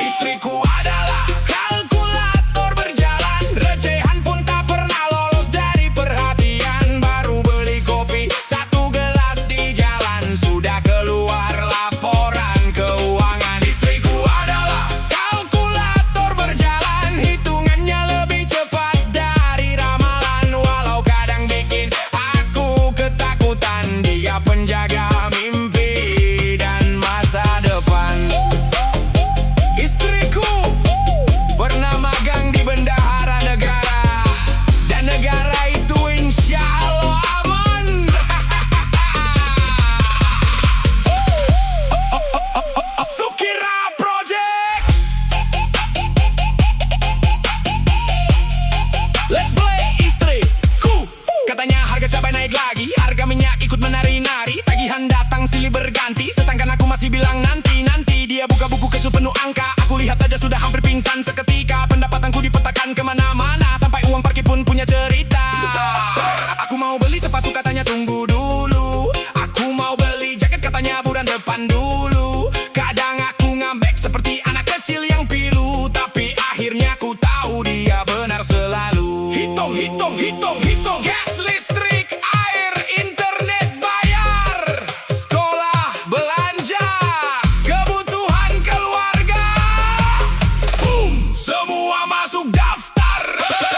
Istriku adalah kalkulator berjalan, recehan pun tak pernah lolos dari perhatian. Baru beli kopi 1 gelas di jalan, sudah keluar laporan keuangan. Istriku adalah kalkulator berjalan, hitungannya lebih cepat dari ramalan. Walau kadang bikin aku ketakutan, dia penjaga mimpi dan masa depan. Istriku pernah magang di bendahara negara, dan negara itu insya Allah aman. Sukira Project. Let's play, istriku. Katanya harga cabai naik lagi, harga minyak ikut menari-nari. Tagihan datang silih berganti, sedangkan aku masih bilang nanti-nanti. Dia buka buku kecil penuh angka, aku lihat saja sudah hampir pingsan seketika. Pendapatanku dipetakan kemana-mana, sampai uang parkir pun punya cerita. Aku mau beli sepatu, katanya tunggu dulu. Aku mau beli jaket, katanya bulan depan dulu. Kadang aku ngambek seperti anak kecil yang pilu, tapi akhirnya ku tahu dia benar selalu. Hitung, hitung, hitung, hitung. Gas, listrik, air, internet, bayar, sekolah, belanja, kebutuhan keluarga. Boom, semua masuk daftar.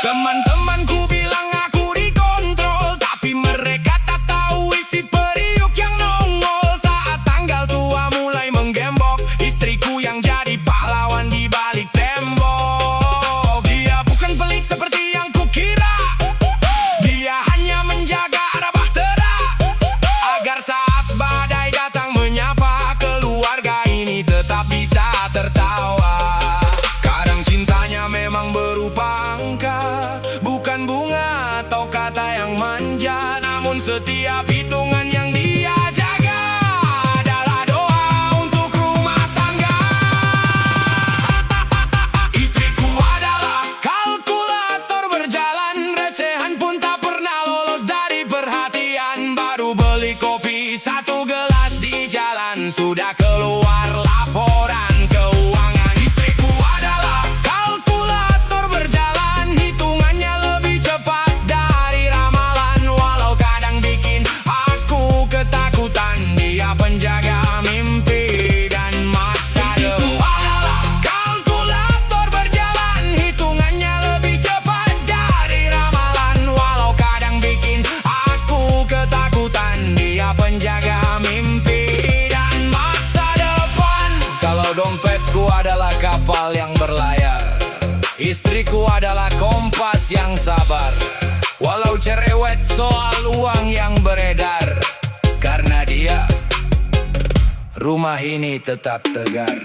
Teman-temanku bilang aku dikontrol, tapi mereka tak tahu isi periuk yang nongol. Saat tanggal tua mulai menggembok, istriku yang jadi pahlawan di balik tembok. Dia bukan pelit seperti yang kukira, dia hanya menjaga arah bahtera, agar saat badai datang menyapa, keluarga ini tetap bisa tertawa. Kadang cintanya memang berupa angka, bukan bunga atau kata yang manja. Namun setiap hitungan yang dia jaga adalah doa untuk rumah tangga. Istriku adalah kalkulator berjalan, recehan pun tak pernah lolos dari perhatian. Baru beli kopi 1 gelas di jalan, sudah keluar laporan keuangan. Istriku adalah kalkulator berjalan, hitungannya lebih cepat dari ramalan. Walau kadang bikin Aku adalah kompas yang sabar, walau cerewet soal uang yang beredar. Karena dia, rumah ini tetap tegar.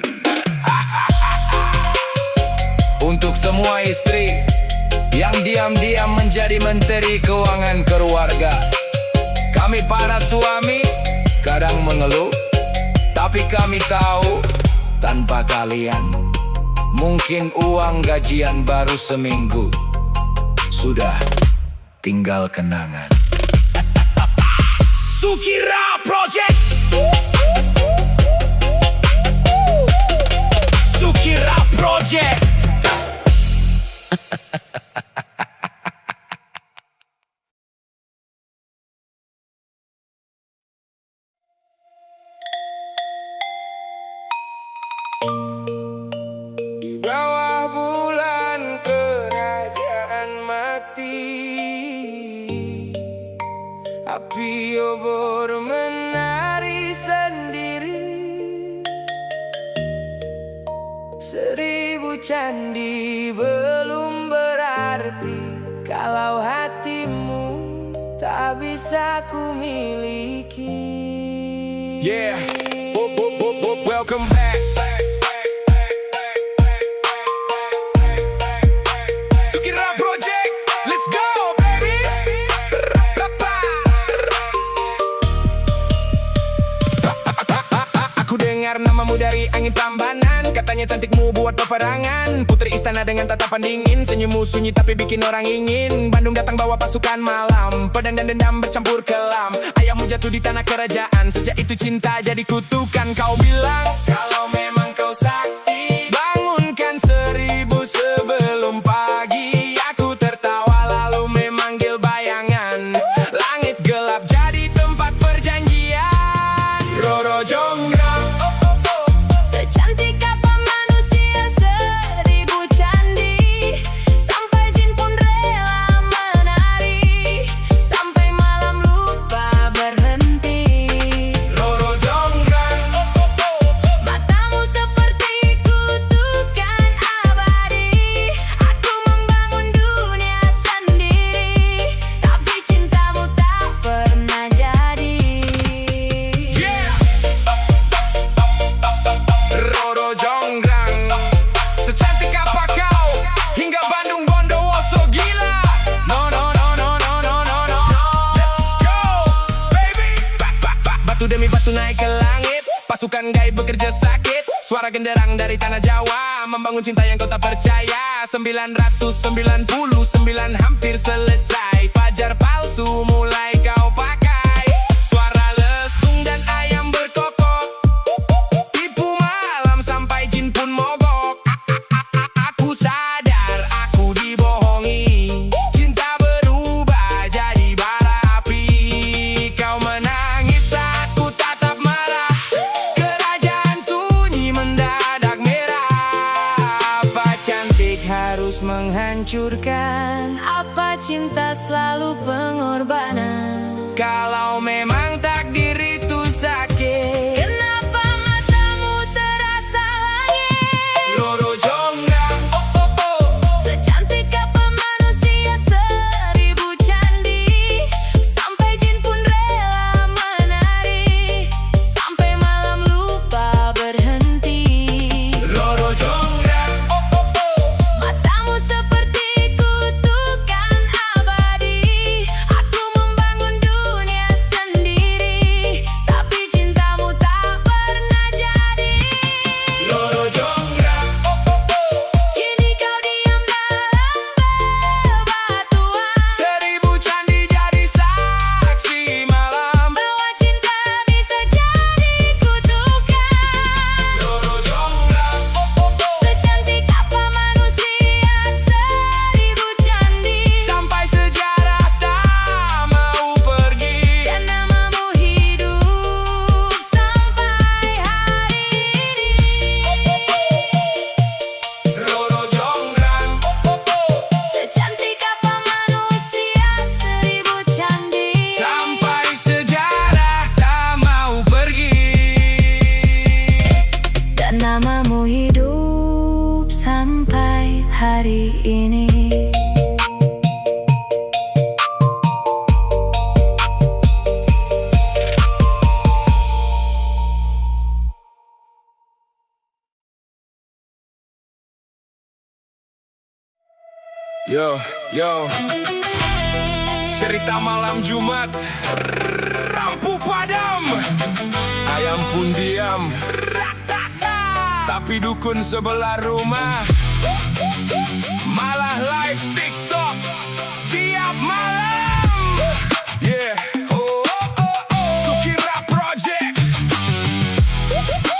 Untuk semua istri yang diam-diam menjadi menteri keuangan keluarga, kami para suami kadang mengeluh, tapi kami tahu tanpa kalian mungkin uang gajian baru seminggu sudah tinggal kenangan. Sukira Project, Sukira Project. Di bawah bulan kerajaan mati, api obor menari sendiri. 1000 candi belum berarti kalau hatimu tak bisa ku miliki. Yeah, welcome back. Sukira Project, let's go baby. Aku dengar namamu dari angin Prambanan, katanya cantikmu buat peperangan. Putri istana dengan tatapan dingin, senyummu sunyi tapi bikin orang ingin. Bandung datang bawa pasukan malam, pedang dan dendam bercampur kelam. Ayahmu jatuh di tanah kerajaan, sejak itu cinta jadi kutukan. Kau bilang kalau memang kau sakti, bangunkan 1000 sebelum pagi. Aku tertawa lalu memanggil bayangan, langit gelap jadi tempat perjanjian. Roro Jonggrang, Secantik apa manusia 1000 candi, sampai jin pun rela menari, sampai malam lupa berhenti. Roro Jonggrang, Matamu seperti kutukan abadi, aku membangun dunia sendiri, tapi cintamu tak pernah jadi. yeah. Roro Jonggrang, secantik apa kau hingga Bandung Bondowoso gila. No no no no no no no no. Let's go baby. Batu demi batu naik ke langit, pasukan gaib bekerja sakit. Suara genderang dari tanah Jawa membangun cinta yang kau tak percaya. 999 hampir selesai, fajar palsu mulai kau pakai. Suara lesung dan ayam berkokok, tipu malam sampai jin pun mogok. Aku sadar aku dibohongi, cinta berubah jadi bara api. Kau menangis saat ku tatap marah, kerajaan sunyi mendadak merah. Apa cantik harus menghancurkan, Apa cinta selalu pengorbanan? kalau memang takdir itu sakit. Kenapa matamu terasa langit? Roro Jonggrang, Secantik apa manusia 1000 candi, sampai jin pun rela menari, sampai malam lupa berhenti. Roro Jonggrang, Matamu seperti kutukan abadi, aku membangun dunia sendiri, Yo cerita malam Jumat, lampu padam, ayam pun diam, tapi dukun sebelah rumah malah live TikTok tiap malam. Yeah, Sukira Project,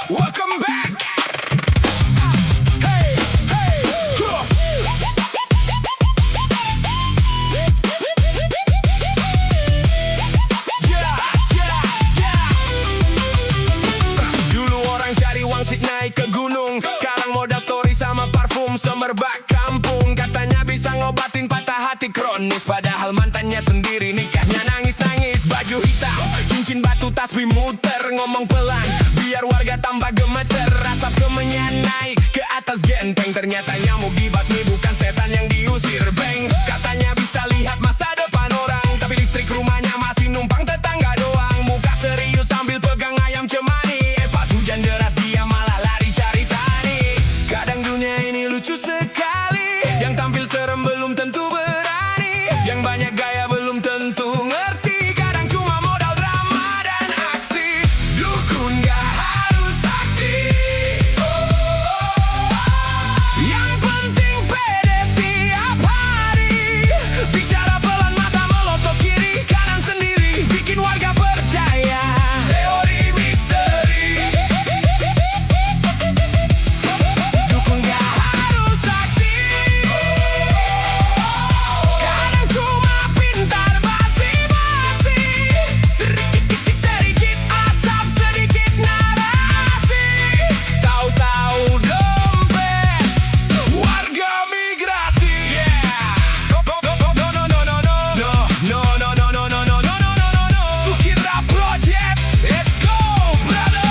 welcome back. Hey, hey, Dulu orang cari wangsit naik ke gunung, sekarang modal story sama parfum semerbak kampung. Katanya bisa ngobatin patah hati kronis, padahal mantannya sendiri nikahnya nangis-nangis. Baju hitam, cincin batu, tasbih muter, ngomong pelan biar warga tambah gemeter. Asap kemenyan naik ke atas genteng, ternyata nyamuk dibasmi bukan setan yang diusir beng. Katanya bisa lihat masa depan orang, tapi listrik rumahnya masih numpang tetangga doang. Muka serius sambil pegang ayam cemani, pas hujan deras dia malah lari cari tani. Kadang dunia ini lucu sekali, yang tampil serem belum tentu berani, yang banyak gaya belum tentu ngerti. Kadang cuma modal drama dan aksi, dukun gak harus sakti. Yang penting pede tiap hari, bicara pelan mata melotot kiri kanan sendiri, bikin warga percaya teori misteri. Dukun gak harus sakti, kadang cuma pintar basi-basi, sedikit asap, sedikit narasi. Tahu-tahu dompet warga migrasi. No. Sukira Project, let's go brother.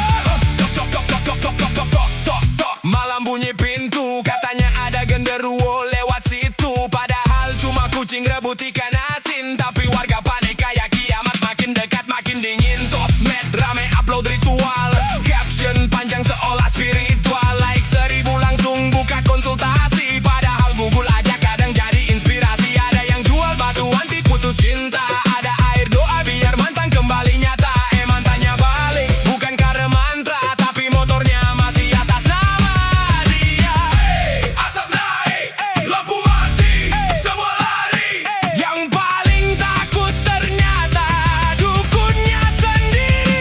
Tok. Malam bunyi pintu, katanya ada genderuwo lewat situ, padahal cuma kucing rebut ikan asin. Tapi warga panik kayak kiamat, makin dekat makin dingin. Sosmed rame upload ritual, caption panjang seolah spiritual. Like 1000 langsung buka konsultasi, padahal Google aja kadang jadi inspirasi. Ada yang jual batu anti putus cinta, ada air doa biar mantan kembali nyata. Mantannya balik bukan karena mantra, tapi motornya masih atas nama dia. Asap naik, lampu mati, semua lari. Yang paling takut ternyata dukunnya sendiri.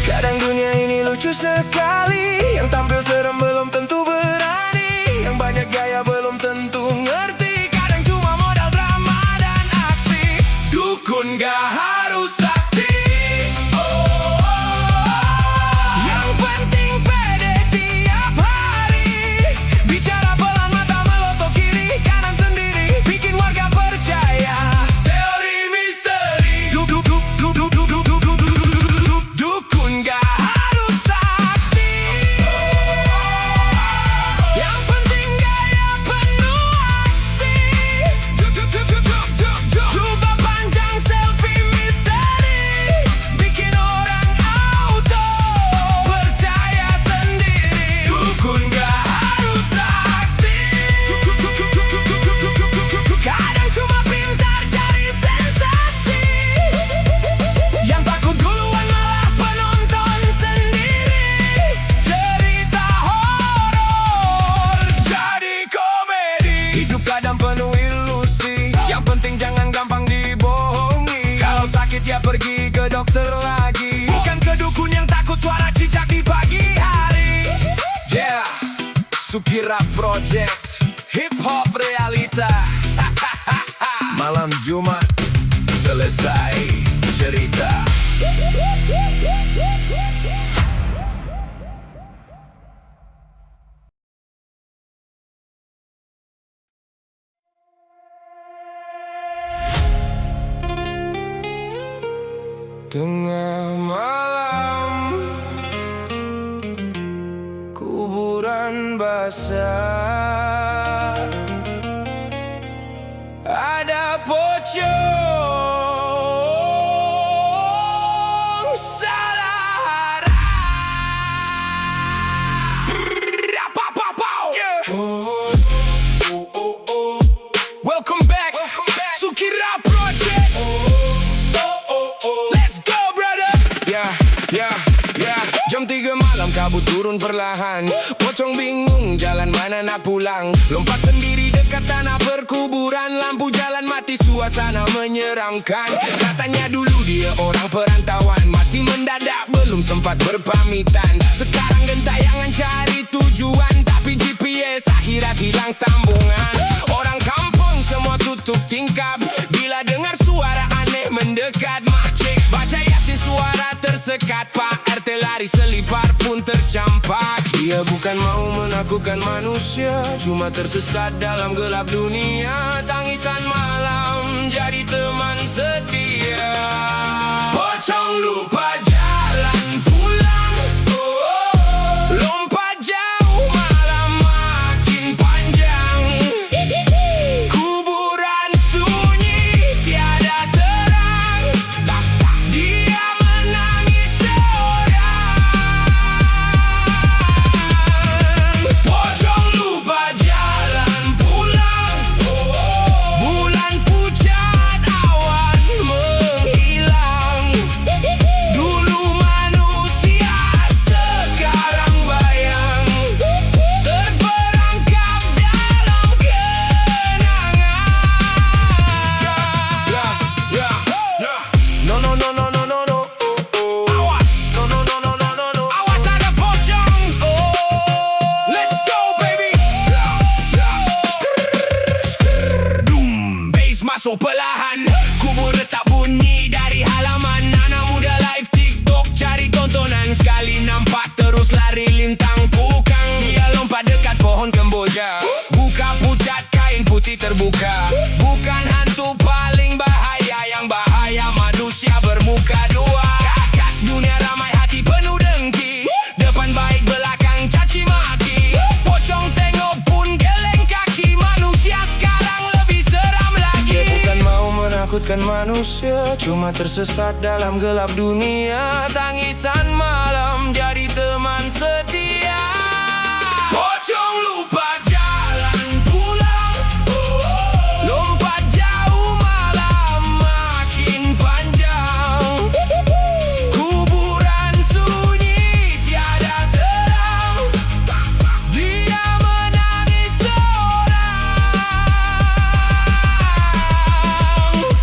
Kadang dunia ini lucu sekali, yang tampil serem belum tentu berani, yang banyak gaya belum tentu ngerti. Kadang cuma modal drama dan aksi, dukun gak harus sakti. Yang penting pede tiap hari, bicara pelan mata melotot kiri kanan sendiri, bikin warga percaya teori misteri. Dukun gak harus sakti, yang penting gaya penuh aksi. Jubah panjang selfie misteri, bikin orang auto percaya sendiri. Dukun gak harus sakti, kadang cuma pintar cari sensasi, yang takut duluan malah penonton sendiri. Cerita horor jadi komedi, hidup kadang penuh ilusi, yang penting jangan gampang dibohongi. Kalau sakit ya pergi ke dokter lagi, bukan ke dukun yang takut suara cicak di pagi hari. Yeah, Sukira Project, hip hop realita. Malam Jumat selesai cerita. Tengah malam, kuburan basah, ada pocong salah arah. kabut turun perlahan. Pocong bingung jalan mana nak pulang. Lompat sendiri dekat tanah perkuburan. Lampu jalan mati, suasana menyeramkan. Katanya dulu dia orang perantauan, mati mendadak belum sempat berpamitan. Sekarang gentayangan cari tujuan, tapi GPS akhirat hilang sambungan. Orang kampung semua tutup tingkap bila dengar suara aneh mendekat. Mak cek baca Yasin, suara tersekat. Pak RT lari, selipar pun tercampak. Dia bukan mau menakutkan manusia, cuma tersesat dalam gelap dunia. Tangisan malam jadi teman setia. Pocong lupa jalan pulang, lompat jauh malam makin panjang. Kuburan sunyi tiada terang, dia menangis seorang. Pocong lupa jalan pulang, bulan pucat awan menghilang. Dulu manusia sekarang bayang, terperangkap dalam kenangan. No no no no no no no. Awas, no no no no no no no. Awas ada pocong. Let's go baby. Boom, bass masuk perlahan. Kubur retak bunyi dari halaman. Anak muda live TikTok cari tontonan. Sekali nampak terus lari lintang pukang. Dia lompat dekat pohon kemboja. Buka pucat kain putih terbuka. Bukan hantu paling bahaya, yang bahaya manusia bermuka dua. Kakak dunia ramai hati penuh dengki. Depan baik belakang caci maki. Pocong tengok pun geleng kaki. Manusia sekarang lebih seram lagi. Dia bukan mau menakutkan manusia, cuma tersesat dalam gelap dunia. Tangisan malam jadi teman setia. Pocong lupa jalan pulang, lompat jauh malam makin panjang. Kuburan sunyi tiada terang, dia menangis seorang.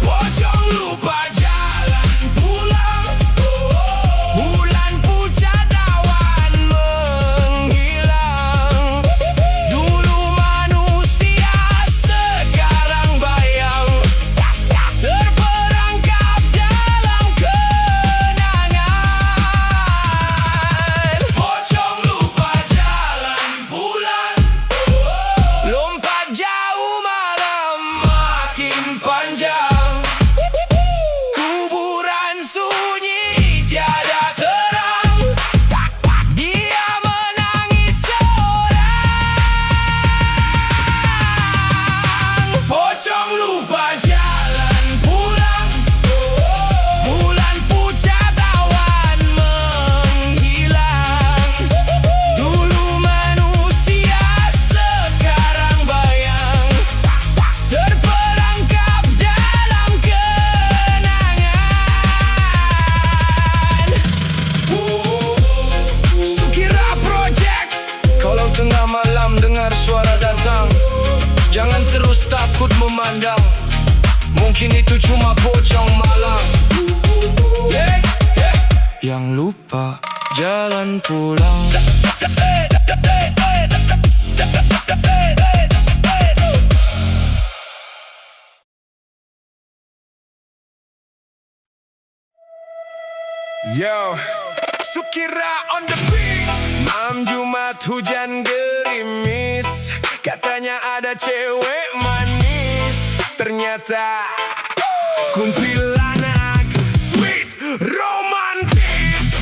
Pocong lupa jalan pulang, bulan pucat awan menghilang. Dulu manusia sekarang bayang, terperangkap dalam kenangan. Pocong lupa jalan pulang, lompat jauh malam makin panjang. Kuburan sunyi tiada terang, dia menangis seorang. Pocong lupa jalan pulang, bulan pucat awan menghilang. Dulu manusia sekarang bayang, terperangkap dalam kenangan. Sukira Project. Kalau tengah malam dengar suara datang, jangan terus takut memandang. Mungkin itu cuma pocong malam. Yang lupa jalan pulang. Yo, Sukira on the beat. Malam Jumat hujan gerimis, katanya ada cewek manis. Ternyata kuntilanak, sweet romantis.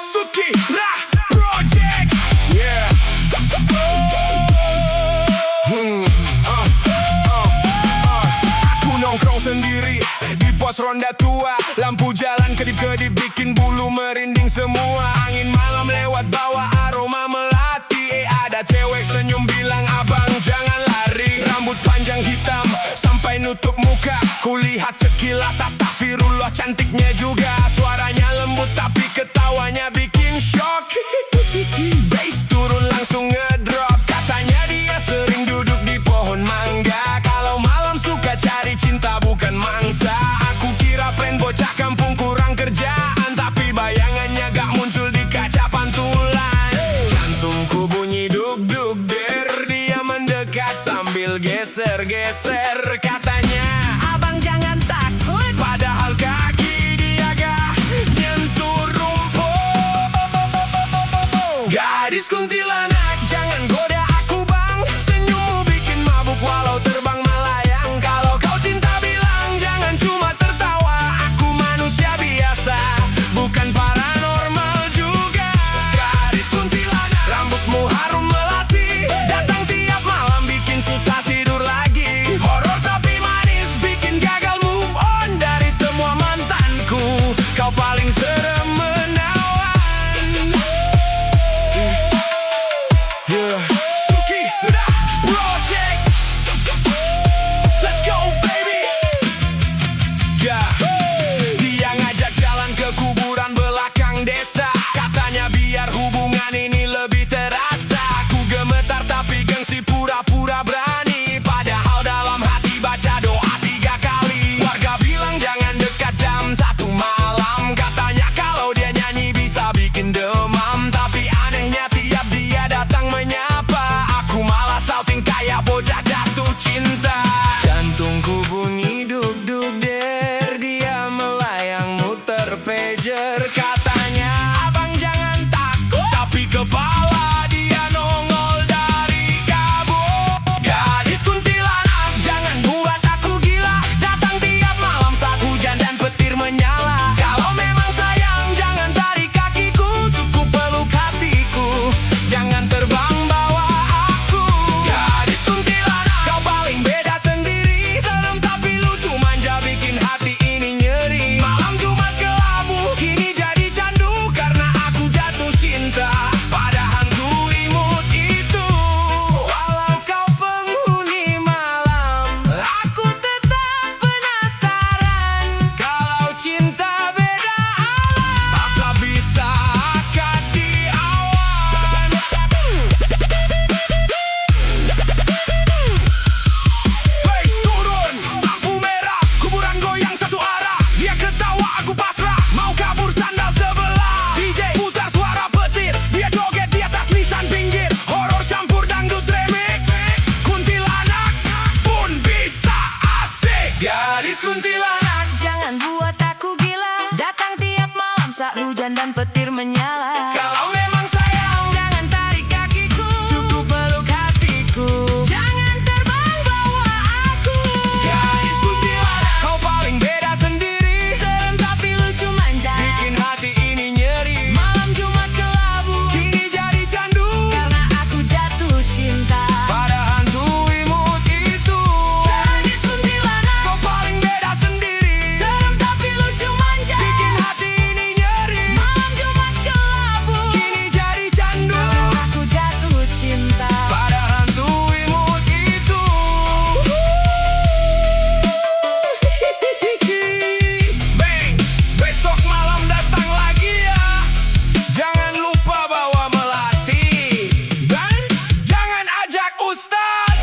Sukira Project, yeah. Aku nongkrong sendiri di pos ronda tua. Lampu jalan kedip-kedip bikin bulu merinding semua. Angin malam lewat bawa aroma melati. Ada cewek senyum bilang abang jangan lari. Rambut panjang hitam sampai nutup muka. Kulihat sekilas astagfirullah cantiknya juga. Suaranya lembut tapi ketawanya bikin shock. Bass turun langsung ngedrop. Katanya dia sering duduk di pohon mangga. Kalau malam suka cari cinta bukan mangsa. Aku kira plan bocah kampung kurang kerjaan, tapi bayangannya gak muncul di kaca pantulan. Jantungku bunyi duk-duk der. Dia mendekat sambil geser-geser. Katanya, Abang jangan takut. padahal kaki dia gak nyentuh rumput. Gadis kuntilanak, jangan goda aku bang. Senyummu bikin mabuk walau terbang melayang. Kalau kau cinta bilang jangan cuma tertawa. Aku manusia biasa, bukan paranormal juga. Gadis kuntilanak, rambutmu harum melati. Datang tiap malam bikin susah tidur lagi. Horor tapi manis, bikin gagal move on dari semua mantanku. Kau paling serem menawan. Yeah. Suki Rap Project. Let's go baby. Yeah. Dia ngajak jalan ke kuburan belakang desa. Katanya biar hubungan ini lebih terasa. Aku gemetar tapi gengsi pura-pura berani. Padahal dalam hati baca doa 3 kali. Warga bilang jangan dekat jam 1 malam. Katanya kalau dia nyanyi bisa bikin demam. Tapi anehnya tiap dia datang menyapa, aku malah salting kayak bocah jatuh cinta. Jantungku bunyi duk-duk der. Dia melayang muter pager. Katanya, abang jangan takut, tapi kepala dia nongol dari kabut. Gadis kuntilanak, jangan buat aku gila. Datang tiap malam saat hujan dan petir menyala. Kalau memang sayang, jangan tarik kakiku. Cukup peluk hatiku, jangan terbang bawa aku. Gadis kuntilanak, kau paling beda sendiri. Serem tapi lucu, manja bikin hati ini nyeri. Malam Jumat kelabu, kini jadi candu. Karena aku jatuh cinta pada hantu imut itu. Walau kau penghuni malam, aku tetap penasaran. Kalau cinta beda alam, tak bisa akad di awan. Bass turun, lampu merah, kuburan goyang satu arah. Dia ketawa, aku pasrah, mau kabur sandal sebelah. DJ putar suara petir, dia joget di atas nisan pinggir. Horor campur dangdut remix, kuntilanak pun bisa asik. Gadis kuntilanak, Jangan buat aku gila. Datang tiap malam saat hujan dan petir menyala. kalau memang sayang, Jangan tarik kakiku. cukup peluk hatiku. Jangan terbang bawa aku. Gadis kuntilanak, kau paling beda sendiri. Serem tapi lucu manja. Bikin hati ini nyeri. Malam Jumat kelabu. Kini jadi candu Karena aku jatuh cinta. pada hantu imut itu. Gadis kuntilanak, Kau paling beda sendiri. serem tapi lucu manja. Bikin hati ini nyeri. Malam Jumat kelabu. Kini jadi candu Aku jatuh cinta. pada hantu imut itu. Bang, besok malam datang lagi ya. Jangan lupa bawa melati. Dan jangan ajak ustaz.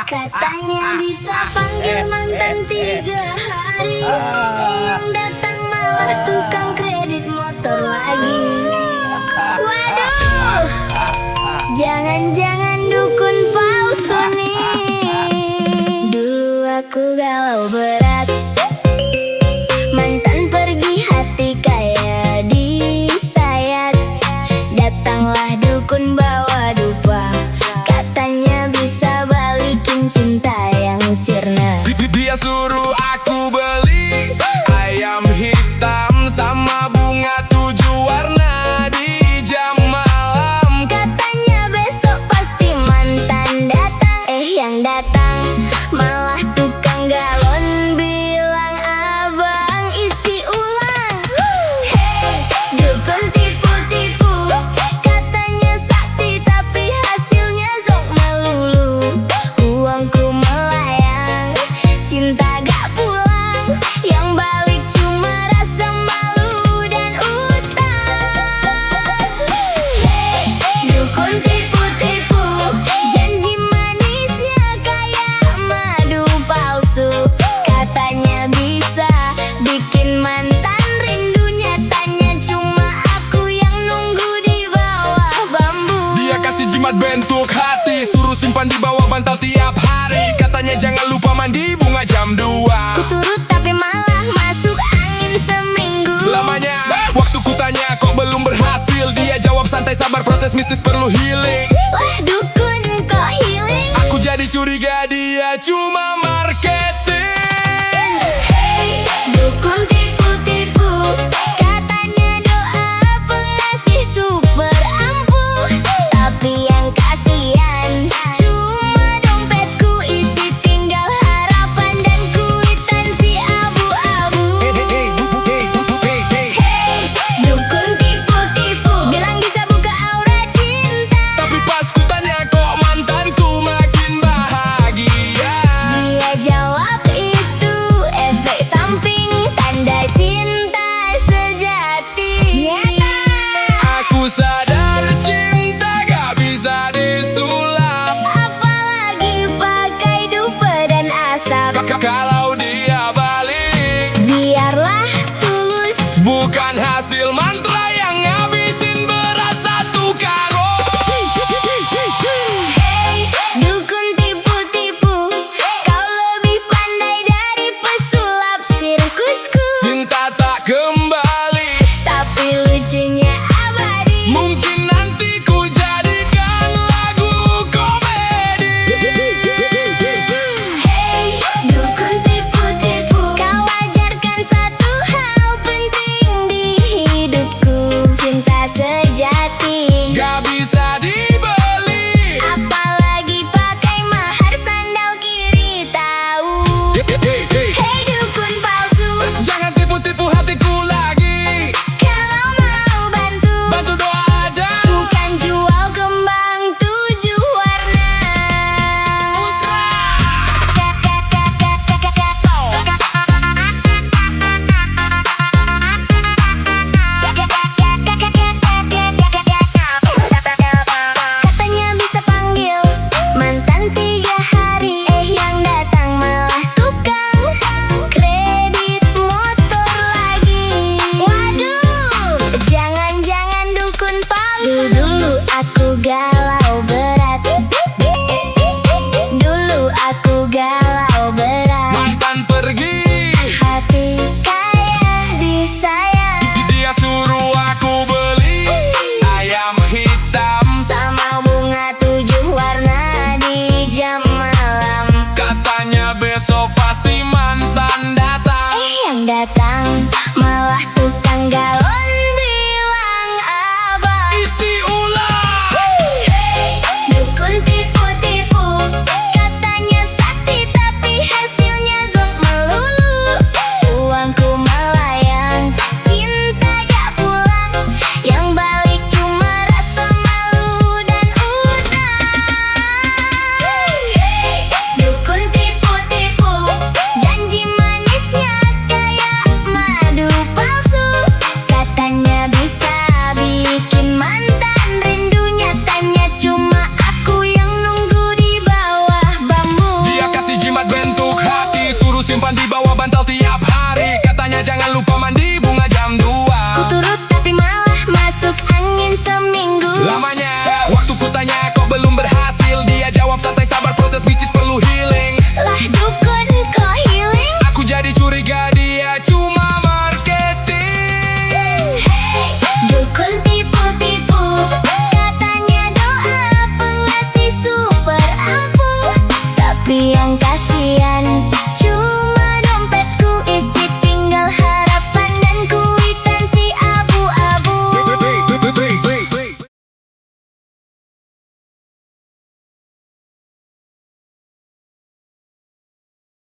Katanya bisa panggil mantan 3 hari. Yang datang malah tukang kredit motor lagi. Waduh, jangan-jangan dukun palsu nih. Dulu aku galau berat, mantan pergi hati kayak disayat. Datanglah dukun bawa dupa, katanya bisa balikin cinta yang sirna. Dia suruh aku beli ayam hitam sama bunga 7 warna di jam malam. Katanya besok pasti mantan datang. Yang datang malah tukang galon melamar proses mistis perlu healing. Lah dukun kok healing. Aku jadi curiga dia cuma